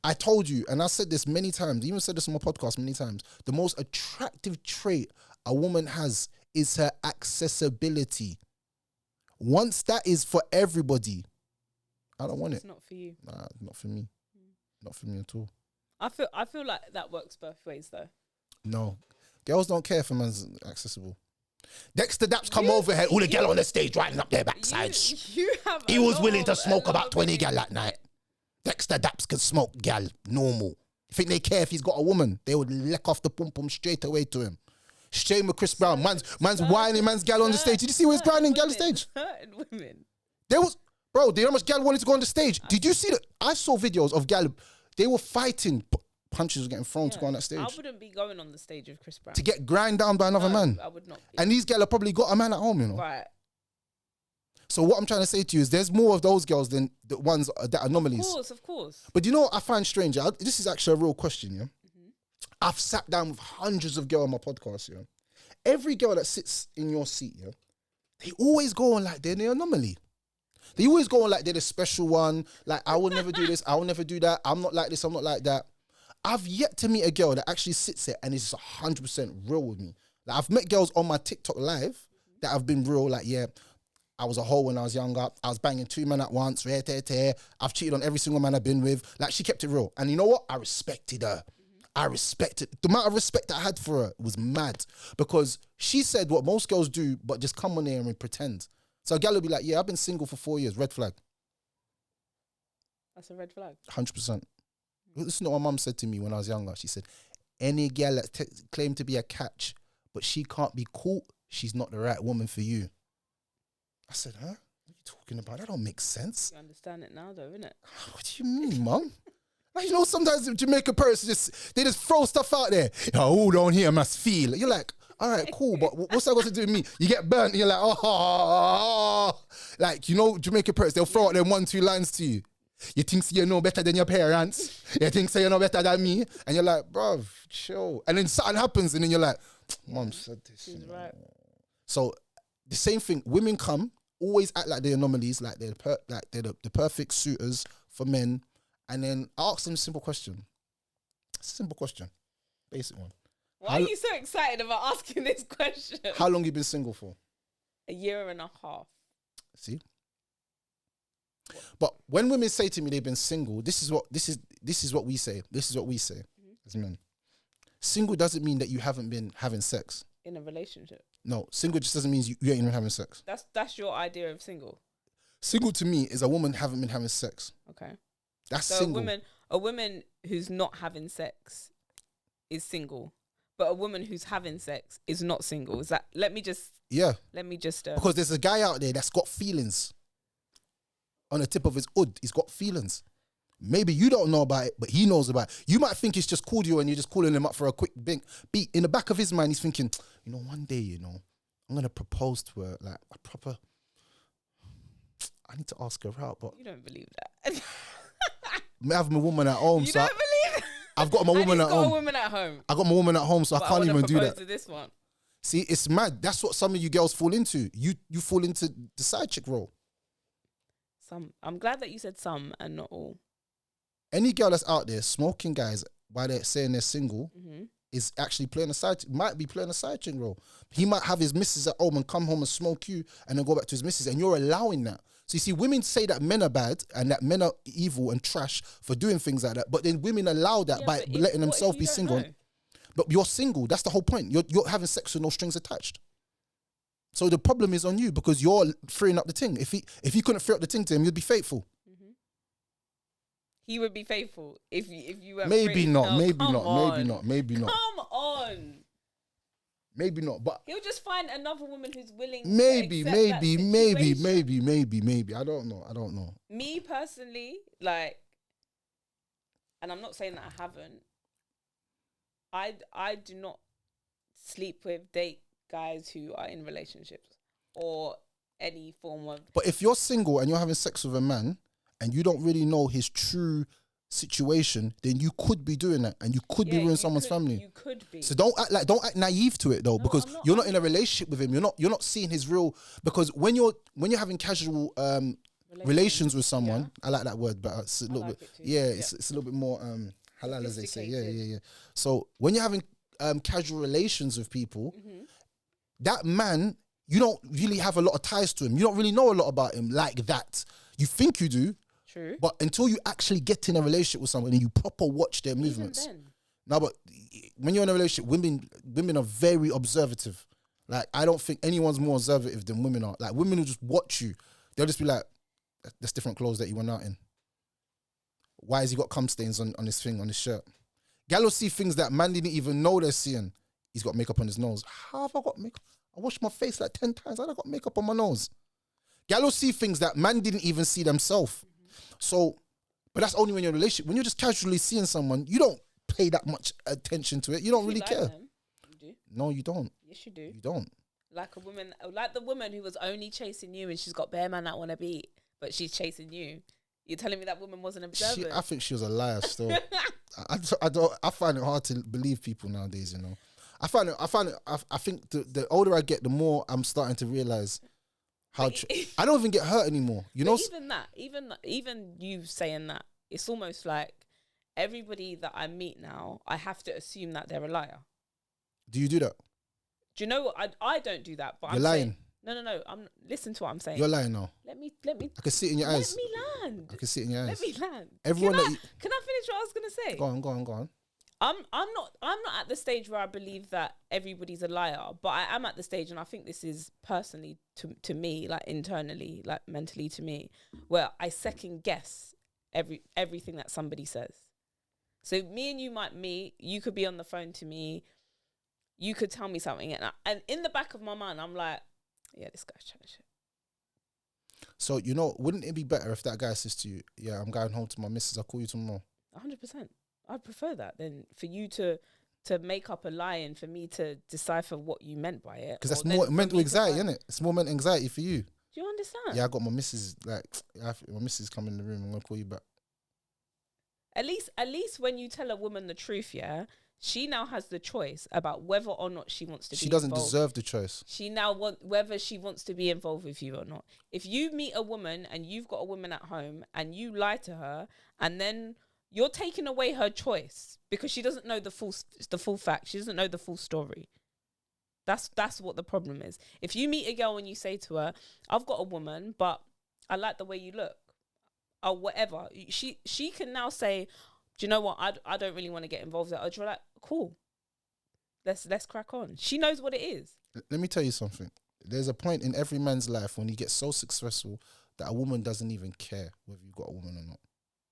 I told you, and I said this many times, even said this on my podcast many times, the most attractive trait a woman has is her accessibility. Once that is for everybody, I don't want it. It's not for you. Nah, not for me. Not for me at all. I feel like that works both ways though. No. Girls don't care if a man's accessible. Dexter Daps come over here, all the gal on the stage riding up their backsides. He was willing to smoke about 20 gal that night. Dexter Daps can smoke gal, normal. You think they care if he's got a woman? They would lick off the pum-pum straight away to him. Shame with Chris Brown. Man's whining man's gal on the stage. Did you see where he's grinding gal on the stage? Certain women. There was... Bro, do you know how much gal wanted to go on the stage? Did you see that? I saw videos of gal. They were fighting. Punches were getting thrown to go on that stage. I wouldn't be going on the stage with Chris Brown. To get grind down by another man. I would not be. And these gal have probably got a man at home, you know. Right. So what I'm trying to say to you is there's more of those girls than the ones that are anomalies. Of course. But you know what I find strange? This is actually a real question, yeah? I've sat down with hundreds of girls on my podcast, yeah? Every girl that sits in your seat, yeah? They always go on like they're the anomaly. They always go on like they're the special one. Like, I will never do this. I will never do that. I'm not like this. I'm not like that. I've yet to meet a girl that actually sits there and is 100% real with me. Like, I've met girls on my TikTok live that have been real. Like, yeah, I was a hoe when I was younger. I was banging 2 men at once. I've cheated on every single man I've been with. Like, she kept it real. And you know what? I respected her. I respected. The amount of respect I had for her was mad. Because she said what most girls do, but just come on there and pretend. So a gal will be like, yeah, I've been single for 4 years. Red flag. That's a red flag. 100%. This is what my mum said to me when I was younger. She said, any gal that claimed to be a catch, but she can't be caught, she's not the right woman for you. I said, huh? What are you talking about? That don't make sense. You understand it now though, innit? What do you mean, mum? Like, you know, sometimes the Jamaican person they just throw stuff out there. Oh, down here must feel. You're like, all right, cool, but what's that got to do with me? You get burnt and you're like, oh. Like, you know, Jamaican parents, they'll throw out them 1-2 lines to you. You think you know better than your parents. You think you know better than me. And you're like, bruv, chill. And then something happens and then you're like, mom said this. She's right. So the same thing, women come, always act like they're anomalies, like they're the perfect suitors for men. And then I ask them a simple question. Simple question. Basic one. Why are you so excited about asking this question? How long you been single for? 1.5 years. See? But when women say to me they've been single, this is what we say. This is what we say as men. Single doesn't mean that you haven't been having sex. In a relationship. No, single just doesn't mean you ain't even having sex. That's your idea of single. Single to me is a woman haven't been having sex. Okay. That's so single. A woman who's not having sex is single. But a woman who's having sex is not single. Is that? Let me just. Because there's a guy out there that's got feelings. On the tip of his hood, he's got feelings. Maybe you don't know about it, but he knows about it. You might think he's just called you and you're just calling him up for a quick beat. In the back of his mind, he's thinking, you know, one day, you know, I'm gonna propose to her like a proper. I need to ask her out, but you don't believe that. I have my woman at home. You don't believe? I've got my woman at home. I got my woman at home, so I can't even do that. To this one. See, it's mad. That's what some of you girls fall into. You fall into the side chick role. Some. I'm glad that you said some and not all. Any girl that's out there smoking guys while they're saying they're single is actually might be playing a side chick role. He might have his missus at home and come home and smoke you and then go back to his missus, and you're allowing that. So you see, women say that men are bad and that men are evil and trash for doing things like that, but then women allow that by letting themselves be single. But you're single. That's the whole point. You're having sex with no strings attached. So the problem is on you because you're freeing up the thing. If he couldn't free up the thing to him, you'd be faithful. He would be faithful if you were. Maybe not. Come Come on. Maybe not. But he'll just find another woman who's willing. Maybe. I don't know. Me personally, like, and I'm not saying that I haven't. I do not date guys who are in relationships or any form of. But if you're single and you're having sex with a man and you don't really know his true situation, then you could be doing that, and you could be ruining someone's family. You could be. So don't act naive to it though, because you're not in a relationship with him. You're not seeing his real. Because when you're having casual relations with someone, I like that word, but it's a little bit. It's a little bit more halal, as they say. Yeah. So when you're having casual relations with people, that man, you don't really have a lot of ties to him. You don't really know a lot about him like that. You think you do. True. But until you actually get in a relationship with someone and you proper watch their movements. No, but when you're in a relationship, women are very observative. Like, I don't think anyone's more observative than women are. Like, women will just watch you. They'll just be like, there's different clothes that you went out in. Why has he got cum stains on his thing, on his shirt? Gal will see things that man didn't even know they're seeing. He's got makeup on his nose. How have I got makeup? I washed my face like 10 times. How have I got makeup on my nose? Gal will see things that man didn't even see themselves. So, but that's only when you're in a relationship. When you're just casually seeing someone, you don't pay that much attention to it. You don't really care. Them, you do. No, you don't. Yes, you do. You don't. Like the woman who was only chasing you, and she's got bare man that want to beat, but she's chasing you. You're telling me that woman wasn't observant? I think she was a liar still. I find it hard to believe people nowadays, you know. I think the older I get, the more I'm starting to realize how I don't even get hurt anymore. You know, even you saying that, it's almost like everybody that I meet now, I have to assume that they're a liar. Do you do that? Do you know what? I don't do that, but you're lying. No. Listen to what I'm saying. You're lying now. Let me. I can see it in your eyes. Let me land. I can see it in your eyes. Let me land. Everyone can I finish what I was gonna say? Go on. I'm not at the stage where I believe that everybody's a liar, but I am at the stage, and I think this is personally to me, like internally, like mentally to me, where I second guess everything that somebody says. So me and you might meet, you could be on the phone to me, you could tell me something, and in the back of my mind, I'm like, yeah, this guy's trying to shit. So, you know, wouldn't it be better if that guy says to you, yeah, I'm going home to my missus, I'll call you tomorrow? 100%. I'd prefer that than for you to make up a lie and for me to decipher what you meant by it. Because that's more mental anxiety, isn't it? It's more mental anxiety for you. Do you understand? Yeah, I got my missus, my missus come in the room, I'm going to call you back. At least when you tell a woman the truth, yeah, she now has the choice about whether or not she wants to be involved. She doesn't deserve the choice. She now whether she wants to be involved with you or not. If you meet a woman and you've got a woman at home and you lie to her, and then you're taking away her choice because she doesn't know the full fact. She doesn't know the full story. That's what the problem is. If you meet a girl and you say to her, I've got a woman, but I like the way you look, or whatever, she can now say, do you know what? I don't really want to get involved with that. Or you're like, cool. Let's crack on. She knows what it is. Let me tell you something. There's a point in every man's life when he gets so successful that a woman doesn't even care whether you've got a woman or not.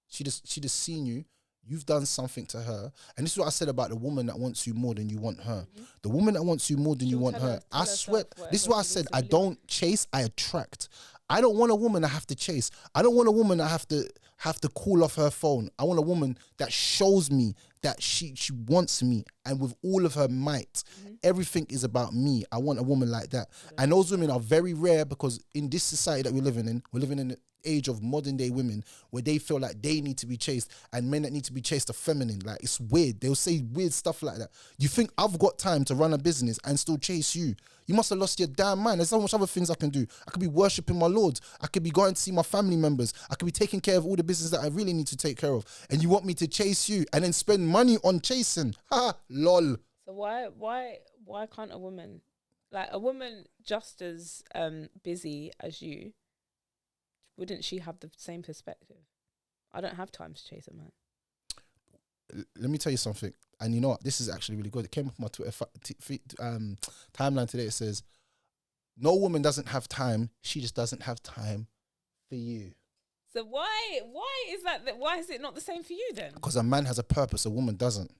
She just seen you. You've done something to her. And this is what I said about the woman that wants you more than you want her. Mm-hmm. The woman that wants you more than you want her. I swear, this is what I said. I don't chase, I attract. I don't want a woman I have to chase. I don't want a woman I have to call off her phone. I want a woman that shows me that she wants me, and with all of her might. Everything is about me. I want a woman like that. And those women are very rare, because in this society that we're living in the age of modern day women where they feel like they need to be chased, and men that need to be chased are feminine. Like, it's weird. They'll say weird stuff like that. You think I've got time to run a business and still chase you? You must have lost your damn mind. There's so much other things I can do. I could be worshipping my Lord. I could be going to see my family members. I could be taking care of all the business that I really need to take care of. And you want me to chase you and then spend money on chasing? Ha, lol. So why can't a woman just as busy as you, wouldn't she have the same perspective? I don't have time to chase a man. Let me tell you something. And you know what? This is actually really good. It came up on my Twitter timeline today. It says, no woman doesn't have time. She just doesn't have time for you. So why is that? Why is it not the same for you then? Because a man has a purpose. A woman doesn't.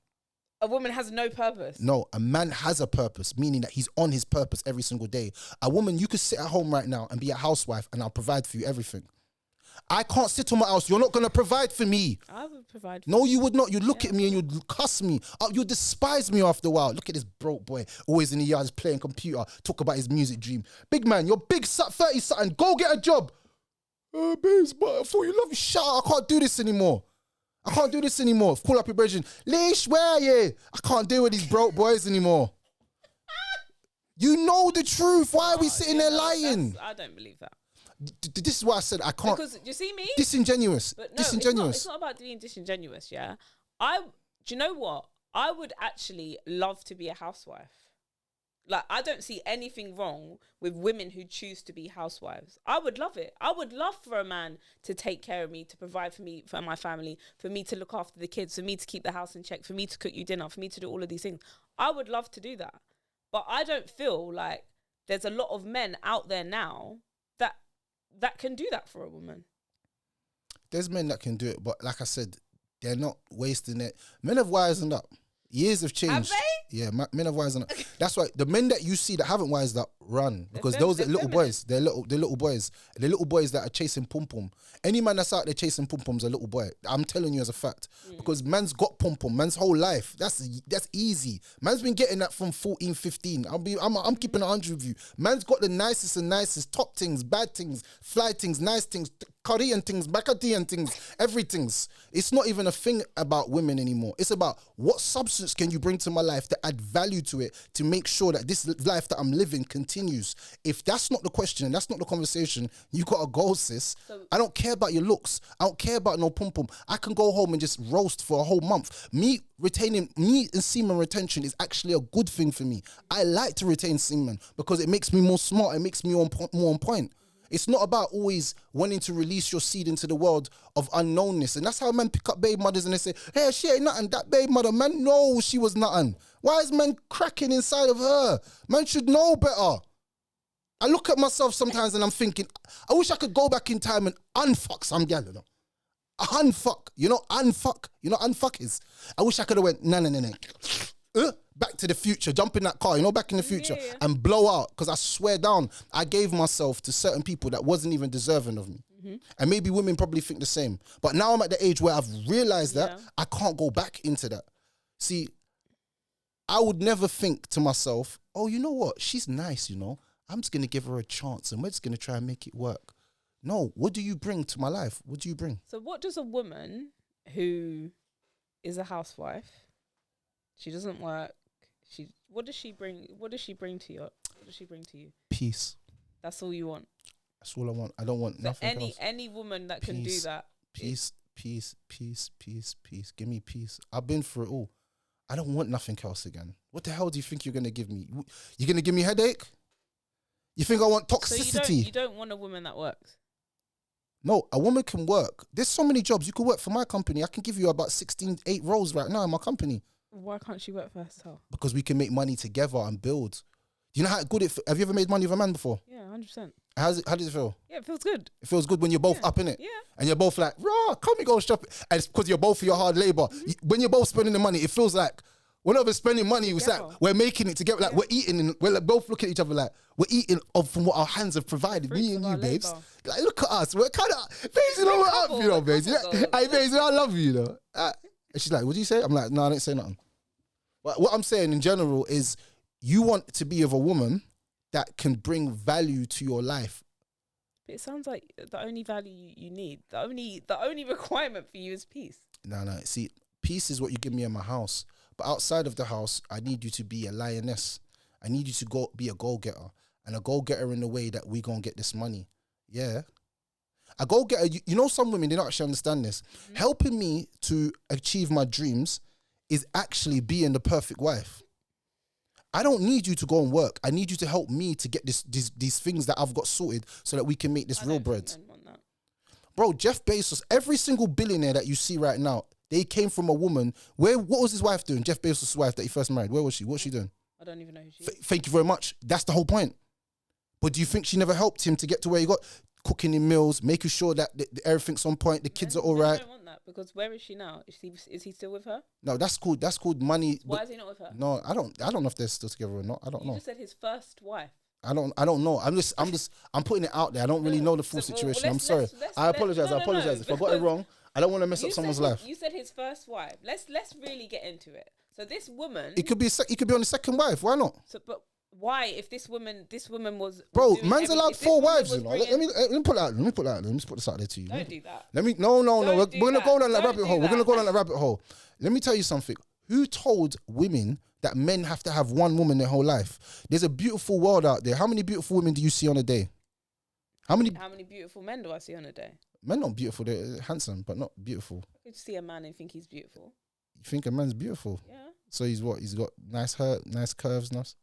A woman has no purpose. No, a man has a purpose, meaning that he's on his purpose every single day. A woman, you could sit at home right now and be a housewife and I'll provide for you everything. I can't sit on my house. You're not going to provide for me. I would provide for you. No, you would not. You'd look at me and you'd cuss me. You'd despise me after a while. Look at this broke boy, always in the yard, just playing computer, talk about his music dream. Big man, you're big, 30-something. Go get a job. Babes, but I thought you love me. Shut up. I can't do this anymore. I can't do this anymore. Call up your brethren. Leash, where are you? I can't deal with these broke boys anymore. You know the truth. Why are we sitting there lying? I don't believe that. This is why I said I can't. Because you see me? Disingenuous. But no, disingenuous. It's not about being disingenuous, yeah? Do you know what? I would actually love to be a housewife. Like, I don't see anything wrong with women who choose to be housewives. I would love it. I would love for a man to take care of me, to provide for me, for my family, for me to look after the kids, for me to keep the house in check, for me to cook you dinner, for me to do all of these things. I would love to do that. But I don't feel like there's a lot of men out there now that can do that for a woman. There's men that can do it, but like I said, they're not wasting it. Men have wisened up. Years have changed. Have they? Yeah, men have wisened up. That's why the men that you see that haven't wised up run, because those are little boys. They're little boys. The little boys that are chasing pum pum. Any man that's out there chasing pum pum's a little boy. I'm telling you as a fact, because man's got pum pum. Man's whole life. That's easy. Man's been getting that from 14, 15. I'm keeping 100 with you. Man's got the nicest top things, bad things, fly things, nice things, Korean things, Bacadian things, everything's. It's not even a thing about women anymore. It's about what substance can you bring to my life to add value to it, to make sure that this life that I'm living continues. If that's not the question and that's not the conversation, you got a goal, sis. I don't care about your looks. I don't care about no pum pum. I can go home and just roast for a whole month. Me and semen retention is actually a good thing for me. I like to retain semen because it makes me more smart. It makes me more on point. It's not about always wanting to release your seed into the world of unknownness. And that's how men pick up babe mothers and they say, hey, she ain't nothing. That babe mother, man, no, she was nothing. Why is man cracking inside of her? Man should know better. I look at myself sometimes and I'm thinking, I wish I could go back in time and unfuck some gal, you know. Unfuck. You know, unfuck. You know, unfuck is. I wish I could have went, no. Back to the future, jump in that car, you know, back in the future, and blow out. Because I swear down, I gave myself to certain people that wasn't even deserving of me. And maybe women probably think the same. But now I'm at the age where I've realized that I can't go back into that. See, I would never think to myself, oh, you know what? She's nice, you know. I'm just going to give her a chance and we're just going to try and make it work. No, what do you bring to my life? What do you bring? So what does a woman who is a housewife, she doesn't work, what does she bring? What does she bring to you? What does she bring to you? Peace. That's all you want. That's all I want. I don't want nothing else. Any woman that can do that. Peace. Give me peace. I've been through it all. I don't want nothing else again. What the hell do you think you're gonna give me? You're gonna give me a headache? You think I want toxicity? So you don't want a woman that works? No, a woman can work. There's so many jobs. You could work for my company. I can give you about 8 roles right now in my company. Why can't she work for herself? Because we can make money together and build. Do you know how good it feels? Have you ever made money with a man before? Yeah, 100%. How does it feel? Yeah, it feels good. It feels good when you're both up in it. Yeah. And you're both like, raw, come and go shop. And it's because you're both for your hard labor. When you're both spending the money, it feels like we're not even spending money. It's like we're making it together. Like we're eating and we're like both looking at each other like we're eating from what our hands have provided. Fruits me and you, babes. Labor. Like, look at us. We're kind of, babes, you know, we're up, you know, babes. Hey, babes, I love you, you know. And she's like, what do you say? I'm like, no, I didn't say nothing. But what I'm saying in general is you want to be with a woman that can bring value to your life. But it sounds like the only value you need, the only requirement for you is peace. No. See, peace is what you give me in my house. But outside of the house, I need you to be a lioness. I need you to go be a goal-getter. And a goal-getter in the way that we gonna get this money. Yeah. A goal-getter, you know some women, they don't actually understand this. Helping me to achieve my dreams is actually being the perfect wife. I don't need you to go and work. I need you to help me to get these things that I've got sorted so that we can make this real bread. I don't want that. Bro, Jeff Bezos, every single billionaire that you see right now, they came from a woman. What was his wife doing? Jeff Bezos' wife that he first married. Where was she? What was she doing? I don't even know who she is. Thank you very much. That's the whole point. But do you think she never helped him to get to where he got? Cooking in meals, making sure that everything's on point, the kids are all right. I don't want that because where is she now? Is he still with her? No, that's called money. Why is he not with her? No, I don't know if they're still together or not. I don't know. You just said his first wife. I don't know. I'm putting it out there. I don't really know the full situation. I'm sorry. I apologize. If I got it wrong, I don't want to mess up someone's life. You said his first wife. Let's really get into it. So this woman, it could be on the second wife. Why not? So, but Why? If this woman was Bro, doing man's allowed if this 4 woman wives, was you know. bringing- Let me put that. Let me put that. Let me put this out there to you. Don't do that. Let me. No. Don't We're do gonna that. go down that Don't rabbit do hole. We're gonna that. go down that rabbit hole. Let me tell you something. Who told women that men have to have one woman their whole life? There's a beautiful world out there. How many beautiful women do you see on a day? How many beautiful men do I see on a day? men? Not beautiful. They're handsome, but not beautiful. I could see a man and think he's beautiful. You think a man's beautiful? Yeah. So he's what? He's got nice curves, nice.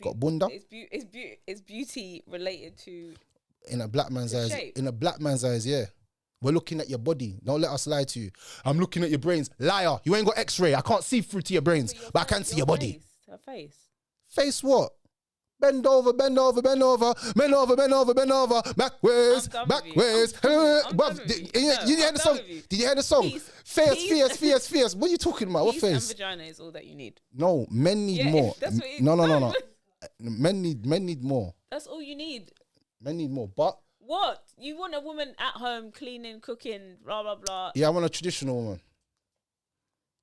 Got bunda. Is beauty related to in a black man's eyes? shape? In a black man's eyes, yeah. We're looking at your body. Don't let us lie to you. I'm looking at your brains. Liar. You ain't got X-ray. I can't see through to your brains, but I can see your body. Her face. Face what? Bend over, bend over, bend over, bend over, bend over, bend over, backwards, backwards. Did you hear the song? Did you hear the song? Fierce. What are you talking about? What Peace face? and vagina is all that you need. No, men need more. That's what No. Men need more. That's all you need. Men need more. But what? You want a woman at home cleaning, cooking, blah blah blah. yeah, I want a traditional woman.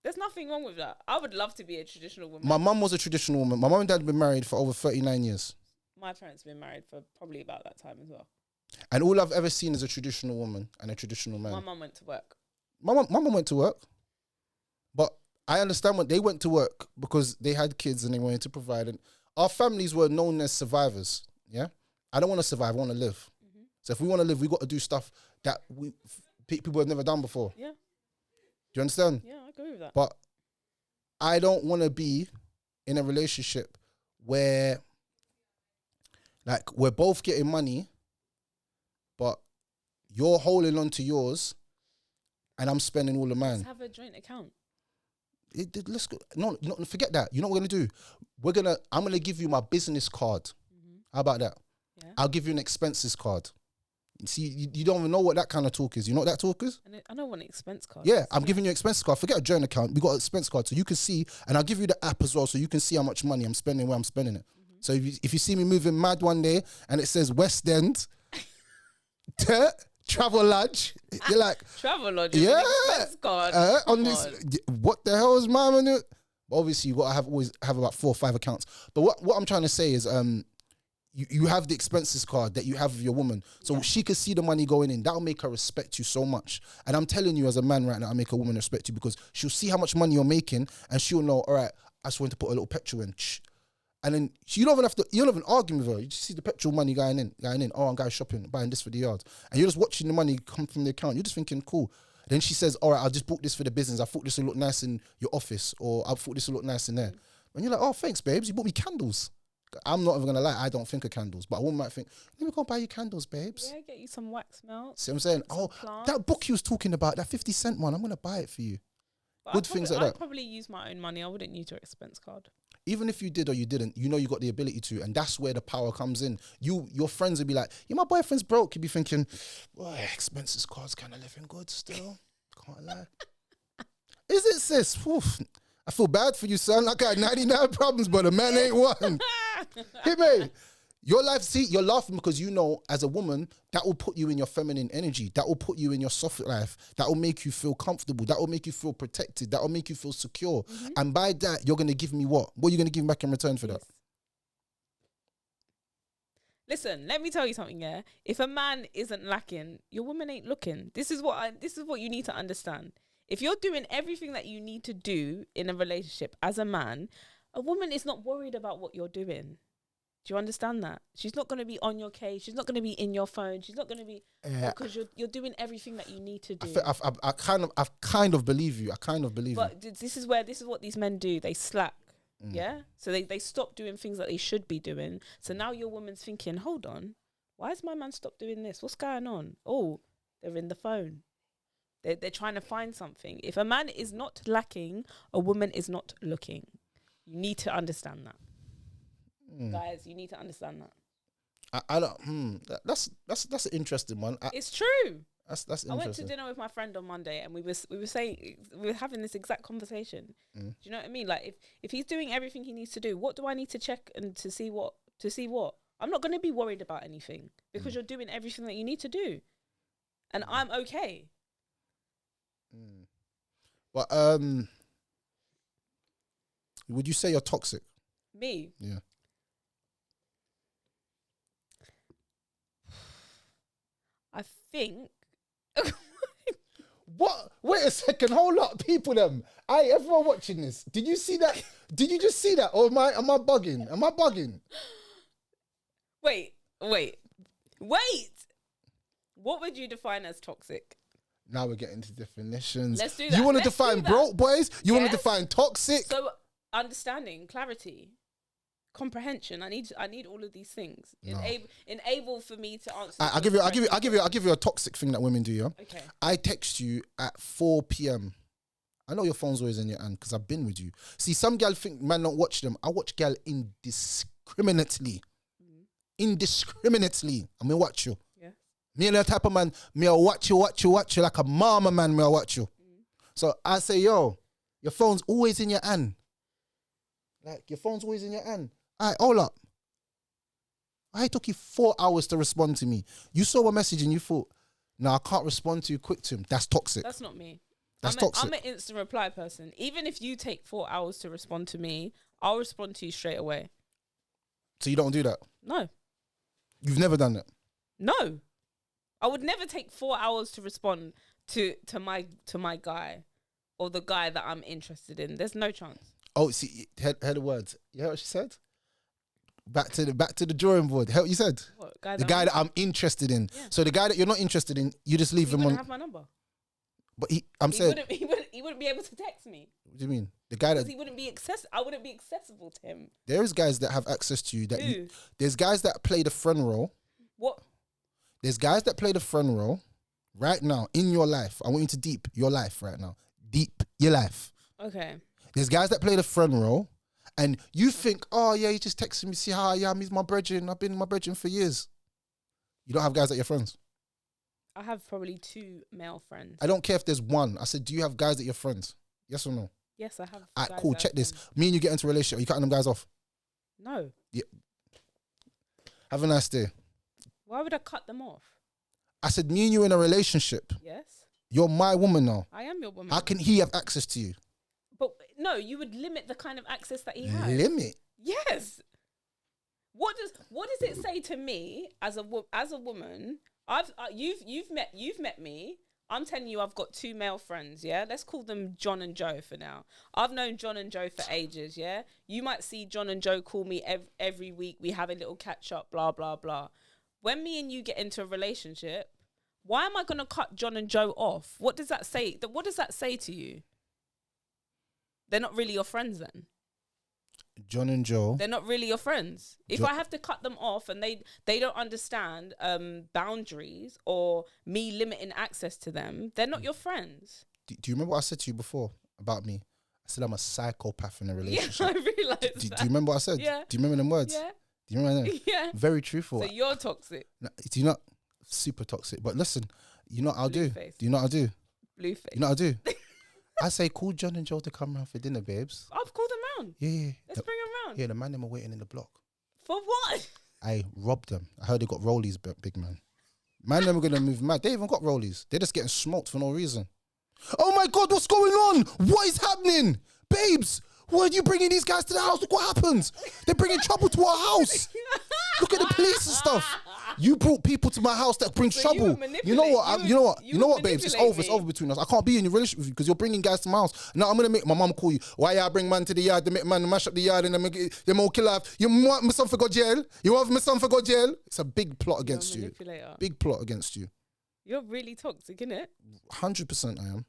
There's nothing wrong with that. I would love to be a traditional woman. My mum was a traditional woman. My mum and dad have been married for over 39 years. My parents have been married for probably about that time as well. And all I've ever seen is a traditional woman and a traditional man. My mum went to work. My mum went to work. But I understand when they went to work because they had kids and they wanted to provide. And our families were known as survivors. Yeah. I don't want to survive. I want to live. Mm-hmm. So if we want to live, we got to do stuff that people have never done before. Yeah. Do you understand? Yeah, I agree with that. But I don't want to be in a relationship where, like, we're both getting money, but you're holding on to yours, and I'm spending all of mine. Let's have a joint account. Let's go. No, forget that. You know what we're gonna do? I'm gonna give you my business card. Mm-hmm. How about that? Yeah. I'll give you an expenses card. See, you don't even know what that kind of talk is. You know what that talk is? I don't want an expense card. Yeah, I'm giving you an expense card. Forget a joint account. We got an expense card, so you can see, and I'll give you the app as well, so you can see how much money I'm spending, where I'm spending it. Mm-hmm. So if you see me moving mad one day, and it says West End, Travel Lodge, you're like Travel Lodge. Yeah, expense card. On this, what the hell is my money? Obviously, you got to always have about 4 or 5 accounts. But what I'm trying to say is, you have the expenses card that you have with your woman. So she can see the money going in. That'll make her respect you so much. And I'm telling you as a man right now, I make a woman respect you because she'll see how much money you're making and she'll know, all right, I just want to put a little petrol in. And then you don't even argue with her. You just see the petrol money going in. Oh, I'm going shopping, buying this for the yard. And you're just watching the money come from the account. You're just thinking, cool. Then she says, all right, I just bought this for the business. I thought this would look nice in your office, or I thought this would look nice in there. And you're like, oh, thanks, babes. You bought me candles. I'm not even going to lie, I don't think of candles. But a woman might think, let me go buy you candles, babes. Yeah, get you some wax melts. See what I'm saying? Oh, plants. That book you was talking about, that 50 cent one, I'm going to buy it for you. But Good things like that. I'd probably use my own money. I wouldn't use your expense card. Even if you did or you didn't, you know you got the ability to. And that's where the power comes in. Your friends would be like, yeah, my boyfriend's broke. You'd be thinking, boy, expenses cards kind of living good still. Can't lie. Is it, sis? Oof. I feel bad for you, son. Like I had 99 problems, but a man ain't one. Hey, man. Your life, see, you're laughing because you know, as a woman, that will put you in your feminine energy. That will put you in your soft life. That will make you feel comfortable. That will make you feel protected. That will make you feel secure. Mm-hmm. And by that, you're going to give me what? What are you going to give me back in return for that? Listen, let me tell you something, yeah? If a man isn't lacking, your woman ain't looking. This is what you need to understand. If you're doing everything that you need to do in a relationship as a man, a woman is not worried about what you're doing. Do you understand that? She's not going to be on your case. She's not going to be in your phone. She's not going to be because you're doing everything that you need to do. I kind of believe you. But this is what these men do. They slack. Yeah. So they stop doing things that they should be doing. So now your woman's thinking, hold on, why has my man stopped doing this? What's going on? Oh, they're in the phone. They're trying to find something. If a man is not lacking, a woman is not looking. You need to understand that. Guys, you need to understand that. I don't. That's an interesting one. It's true. That's interesting. I went to dinner with my friend on Monday, and we were having this exact conversation. Do you know what I mean? Like, if he's doing everything he needs to do, what do I need to check and to see what? I'm not going to be worried about anything because you're doing everything that you need to do, and I'm okay. But would you say you're toxic? Me? Yeah. think. What? Wait a second. Hold up, people. Everyone watching this. Did you see that? Did you just see that? Or am I bugging? Am I bugging? Wait. What would you define as toxic? Now we're getting to definitions. Let's do that. You want to Let's define do that. broke boys? You want Yes. to define toxic? So understanding, clarity, comprehension. I need all of these things. No. Enable for me to answer. I'll give you a toxic thing that women do. Yeah. Okay. I text you at 4 p.m. I know your phone's always in your hand because I've been with you. See, some gal think man don't watch them. I watch gal indiscriminately. Indiscriminately. I mean, watch you. Yeah. Me and that type of man, me I watch you like a mama man, me I watch you. So I say, yo, your phone's always in your hand. Like, your phone's always in your hand. All right, hold up. I took you 4 hours to respond to me. You saw a message and you thought, no, I can't respond to you quick to him. That's toxic. That's not me. That's toxic. I'm an instant reply person. Even if you take 4 hours to respond to me, I'll respond to you straight away. So you don't do that? No. You've never done that? No. I would never take 4 hours to respond to my guy or the guy that I'm interested in. There's no chance. Oh, see, hear the words. You hear what she said? Back to the drawing board. Hear what you said? What, the guy that I'm interested in. Yeah. So the guy that you're not interested in, you just leave he him wouldn't on. have my number. But he wouldn't be able to text me. What do you mean? The guy that Because he wouldn't be I wouldn't be accessible to him. there is guys that have access to you. Who? There's guys that play the friend role. What? There's guys that play the friend role right now in your life. I want you to deep your life right now. Deep your life. Okay. There's guys that play the friend role, and you think, oh yeah, he just texted me, see how I am. He's my brethren. I've been my brethren for years. You don't have guys that you're friends. I have probably 2 male friends. I don't care if there's one. I said, do you have guys that you're friends? Yes or no? Yes, I have. Alright, guys cool. that Check are this. friends. Me and you get into a relationship. Are you cutting them guys off? No. Have a nice day. Why would I cut them off? I said, me and you in a relationship. Yes. You're my woman now. I am your woman. How can he have access to you? But no, you would limit the kind of access that he has. Limit. Yes. What does it say to me as a woman? You've met me. I'm telling you, I've got 2 male friends. Yeah, let's call them John and Joe for now. I've known John and Joe for ages. Yeah, you might see John and Joe call me every week. We have a little catch up. Blah blah blah. When me and you get into a relationship, why am I gonna cut John and Joe off? What does that say? What does that say to you? They're not really your friends then. John and Joe. They're not really your friends. If I have to cut them off and they don't understand boundaries or me limiting access to them, they're not your friends. Do you remember what I said to you before about me? I said I'm a psychopath in a Yeah, relationship. I realised Do that. you remember what I said? Yeah. Do you remember them words? Yeah. Do you remember them? Yeah. Very truthful. So you're toxic. No, do you not super toxic? But listen, you know what I'll do? Blueface. Do you know what I'll do? Blueface. You know what I'll do? I say call John and Joe to come round for dinner, babes. I've called them round. Yeah. Let's bring them round. Yeah, the man them are waiting in the block. For what? I robbed them. I heard they got rollies, big man. Man, them are gonna move mad. They even got rollies. They're just getting smoked for no reason. Oh my God, what's going on? What is happening? Babes, why are you bringing these guys to the house? Look what happens. They're bringing trouble to our house. Look at the police and stuff. You brought people to my house that bring So you trouble. would You know what? manipulate- You know what? you You know would what, babes? It's manipulate over. It's me. over between us. I can't be in a relationship with you because you're bringing guys to my house. Now I'm gonna make my mum call you. Why y'all bring man to the yard? They make man mash up the yard and them all kill off. You want my son to go jail? You want my son to go jail? It's a big plot against You're a you. manipulator. Big plot against you. You're really toxic, innit? 100% I am.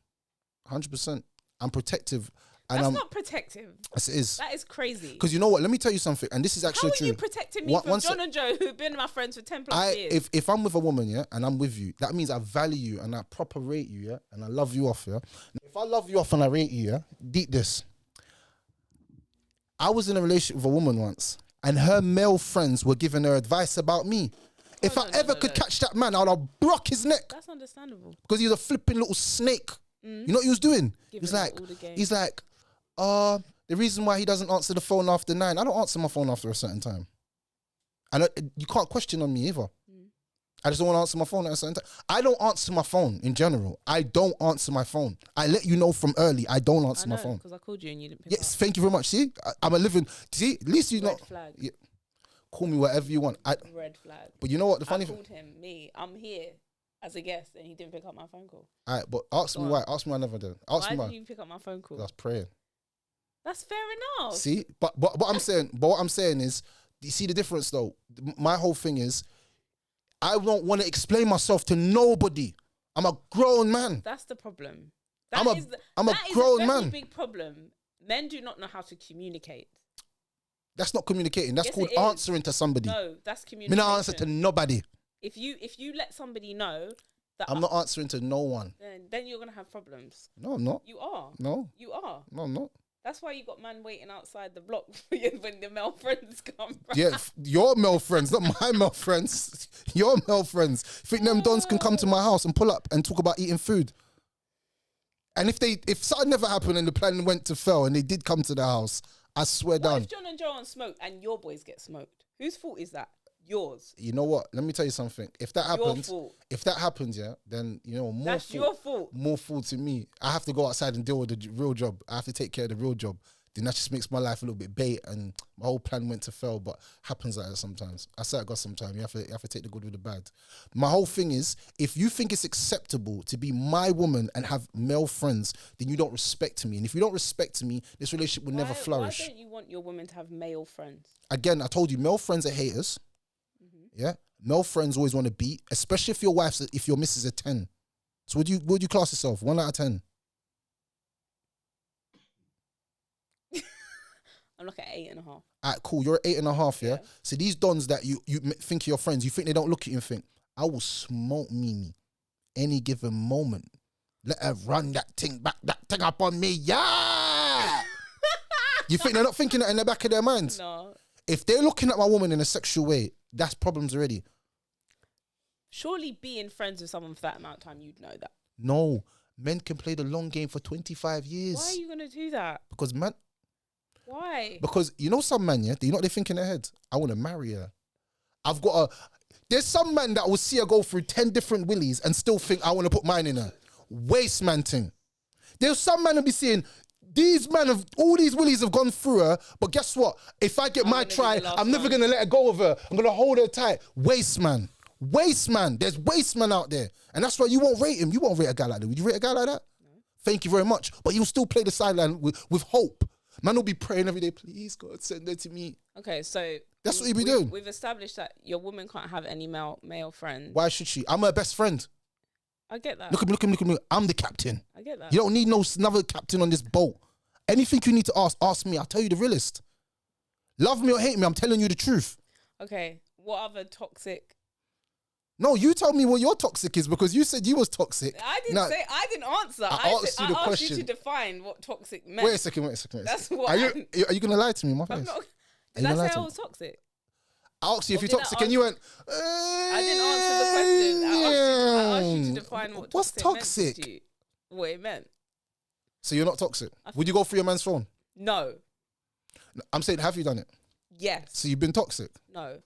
100%. I'm protective. And That's I'm, not protective. yes, it is. That is crazy. Because you know what? Let me tell you something. And this is How actually are true. you protecting me One- from one sec- John and Joe, who've been my friends for 10 plus years? If I'm with a woman, yeah, and I'm with you, that means I value you and I proper rate you, yeah, and I love you off, yeah. If I love you off and I rate you, yeah, deep this. I was in a relationship with a woman once, and her male friends were giving her advice about me. If I ever could catch that man, I'd have broke his neck That's understandable. because he's a flipping little snake. You know what he was doing? Giving He's her like, all the game. he's like, the reason why he doesn't answer the phone after 9, I don't answer my phone after a certain time. And you can't question on me either. I just don't want to answer my phone at a certain time. I don't answer my phone in general. I don't answer my phone. I let you know from early. I don't answer my phone. Because I called you and you didn't pick Yes, up. thank you very much. See, I'm a living. See, at least you know. Red flag. Yeah, call me whatever you want. Red flag. But you know what? The I funny thing. called him. I'm here. as a guest, and he didn't pick up my phone call. All right, but ask me why. Ask me why I never did. Ask Why me why. didn't you pick up my phone call? I was praying. That's fair enough. See, but what I'm saying is, you see the difference though. My whole thing is, I don't want to explain myself to nobody. I'm a grown man. That's the problem. I'm a grown man. Big problem. Men do not know how to communicate. That's not communicating. That's Yes, called it is. answering to somebody. No, that's Me communication. not answer to nobody. If you let somebody know that I'm not answering to no one. then you're gonna have problems. No, I'm not. You are. No. You are. No, I'm not. That's why you got man waiting outside the block for you when the male friends come. Yeah, your male friends, not my male friends. Your male friends. Think them dons can come to my house and pull up and talk about eating food. And if something never happened and the plan went to fail and they did come to the house, I swear down. If John and Joe on smoke and your boys get smoked, whose fault is that? Yours. You know what? Let me tell you something. If that happens, yeah, then That's your fault. More fault to me. I have to go outside and deal with the real job. I have to take care of the real job. Then that just makes my life a little bit bait, and my whole plan went to fail. But happens like that sometimes. I say it got sometimes. You have to take the good with the bad. My whole thing is, if you think it's acceptable to be my woman and have male friends, then you don't respect me. And if you don't respect me, this relationship will never flourish. Why don't you want your woman to have male friends? Again, I told you, male friends are haters. Yeah, male friends always want to beat, especially if your missus a 10. So would you class yourself 1 out of 10? I'm like at 8.5. Alright, cool. You're at 8.5. Yeah. So these dons that you think are your friends, you think they don't look at you and think, I will smoke Mimi any given moment. Let her run that thing up on me. Yeah. You think they're not thinking that in the back of their minds? No. If they're looking at my woman in a sexual way, that's problems already. Surely being friends with someone for that amount of time, you'd know that. No, men can play the long game for 25 years. Why are you gonna do that? Because man. Why? Because some man, yeah, you know what they think in their head? I want to marry her. There's some man that will see her go through 10 different willies and still think I want to put mine in her. Waste man thing. There's some man who'll be saying, all these willies have gone through her, but guess what? If I get my try, I'm never going to let her go of her. I'm going to hold her tight. Waste man. Waste man. There's waste man out there. And that's why you won't rate him. You won't rate a guy like that. Would you rate a guy like that? No. Thank you very much. But you'll still play the sideline with hope. Man will be praying every day, please God, send her to me. Okay, so that's what you be doing. We've established that your woman can't have any male friends. Why should she? I'm her best friend. I get that. Look at me. I'm the captain. I get that. You don't need another captain on this boat. Anything you need to ask me. I'll tell you the realest. Love me or hate me, I'm telling you the truth. Okay, what other toxic? No, you tell me what your toxic is, because you said you was toxic. I didn't answer. I asked you the question. Asked you to define what toxic meant. Wait a second. That's what. Are you gonna lie to me in my face? I'm not. Did I say I was toxic? I asked you if you're toxic and you went, I didn't answer the question. I asked you to define what what's toxic? Meant to you, what it meant. So you're not toxic? Would you go through your man's phone? No. I'm saying, have you done it? Yes. So you've been toxic? No.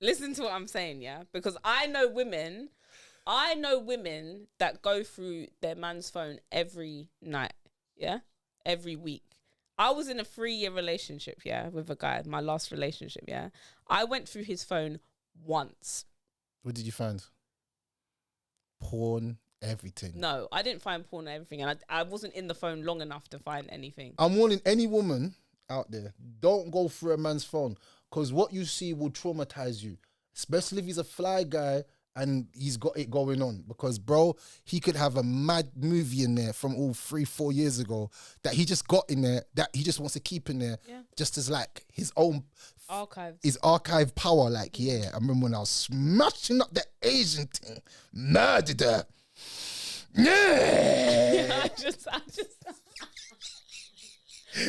Listen to what I'm saying, yeah? Because I know women that go through their man's phone every night, yeah? Every week. I was in a 3-year relationship, yeah, with a guy, my last relationship, yeah? I went through his phone once. What did you find? Porn, everything. No, I didn't find porn and everything, and I wasn't in the phone long enough to find anything. I'm warning any woman out there, don't go through a man's phone, because what you see will traumatize you, especially if he's a fly guy and he's got it going on. Because, bro, he could have a mad movie in there from all 3-4 years ago that he just got in there, that he just wants to keep in there, just as like his own archives, his archive power. Like, yeah, I remember when I was smashing up the Asian thing, murdered her. Yeah. I just.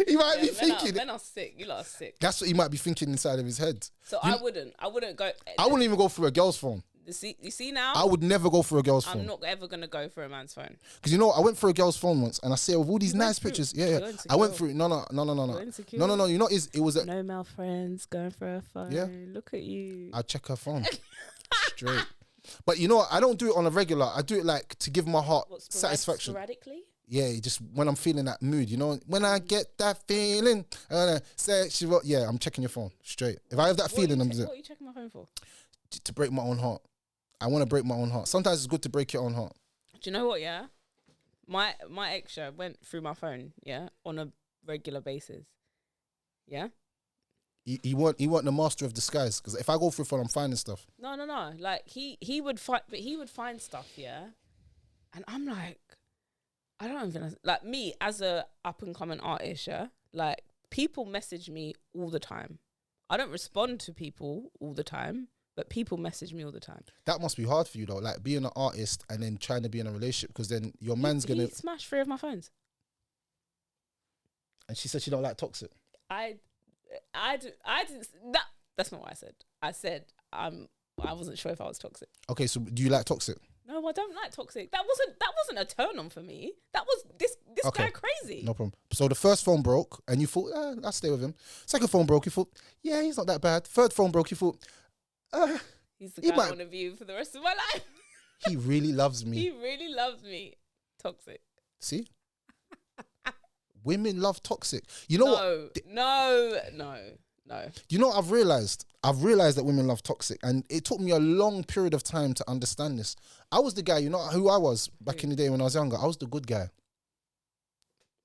He might be thinking. Men are sick. You lot are sick. That's what he might be thinking inside of his head. So I wouldn't go. I wouldn't even go through a girl's phone. You see now? I would never go for a girl's phone. I'm not ever going to go for a man's phone. Because I went for a girl's phone once and I see her with all these nice pictures. Yeah. I went through it. No. No. You know, it was a... No male friends going for a phone. Yeah. Look at you. I check her phone. Straight. But you know what? I don't do it on a regular. I do it like to give my heart satisfaction. Sporadically? Yeah, just when I'm feeling that mood, when I get that feeling, sexual, yeah, I'm checking your phone straight. If I have that feeling, I'm just... What are you checking my phone for? To break my own heart. I want to break my own heart. Sometimes it's good to break your own heart. Do you know what? Yeah, my ex went through my phone. Yeah, on a regular basis. Yeah. He want the master of disguise, because if I go through phone, I'm finding stuff. No. Like he would find, but he would find stuff. Yeah, and I'm like, I don't even like me as a up and coming artist. Yeah, like people message me all the time. I don't respond to people all the time, but people message me all the time. That must be hard for you though, like being an artist and then trying to be in a relationship, because then your man's gonna. He smashed 3 of my phones. And she said she don't like toxic. I didn't. That's not what I said. I said I wasn't sure if I was toxic. Okay, so do you like toxic? No, I don't like toxic. That wasn't a turn on for me. That was this Okay. guy crazy. No problem. So the first phone broke and you thought, I'll stay with him. Second phone broke, you thought, yeah, he's not that bad. Third phone broke, you thought, He's the guy I want to view for the rest of my life. he really loves me. He really loves me. Toxic. See? Women love toxic. You know what? No. You know what I've realized? I've realized that women love toxic, and it took me a long period of time to understand this. I was the guy, you know who I was back in the day when I was younger? I was the good guy.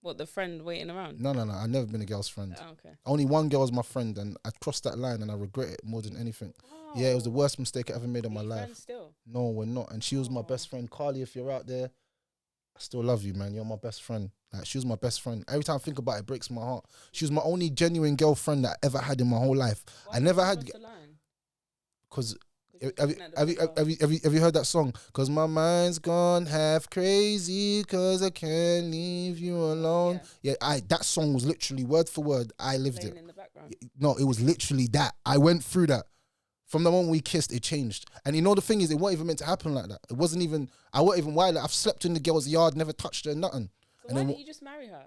What, the friend waiting around? No. I've never been a girl's friend. Oh, okay. Only one girl was my friend, and I crossed that line and I regret it more than anything. Oh, Yeah, it was the worst mistake I ever made in my life. Friends still? No, we're not. And she was my best friend. Carly, if you're out there, I still love you, man. You're my best friend. Like, she was my best friend. Every time I think about it, it breaks my heart. She was my only genuine girlfriend that I ever had in my whole life. Why I never had... the line? Because... Have you heard that song? Cause my mind's gone half crazy, cause I can't leave you alone. Yeah, that song was literally word for word. I lived Playing it. in the background. No, it was literally that. I went through that. From the moment we kissed, it changed. And you know the thing is, it wasn't even meant to happen like that. It wasn't even. I wasn't even wild. I've slept in the girl's yard, never touched her, nothing. So why didn't you just marry her?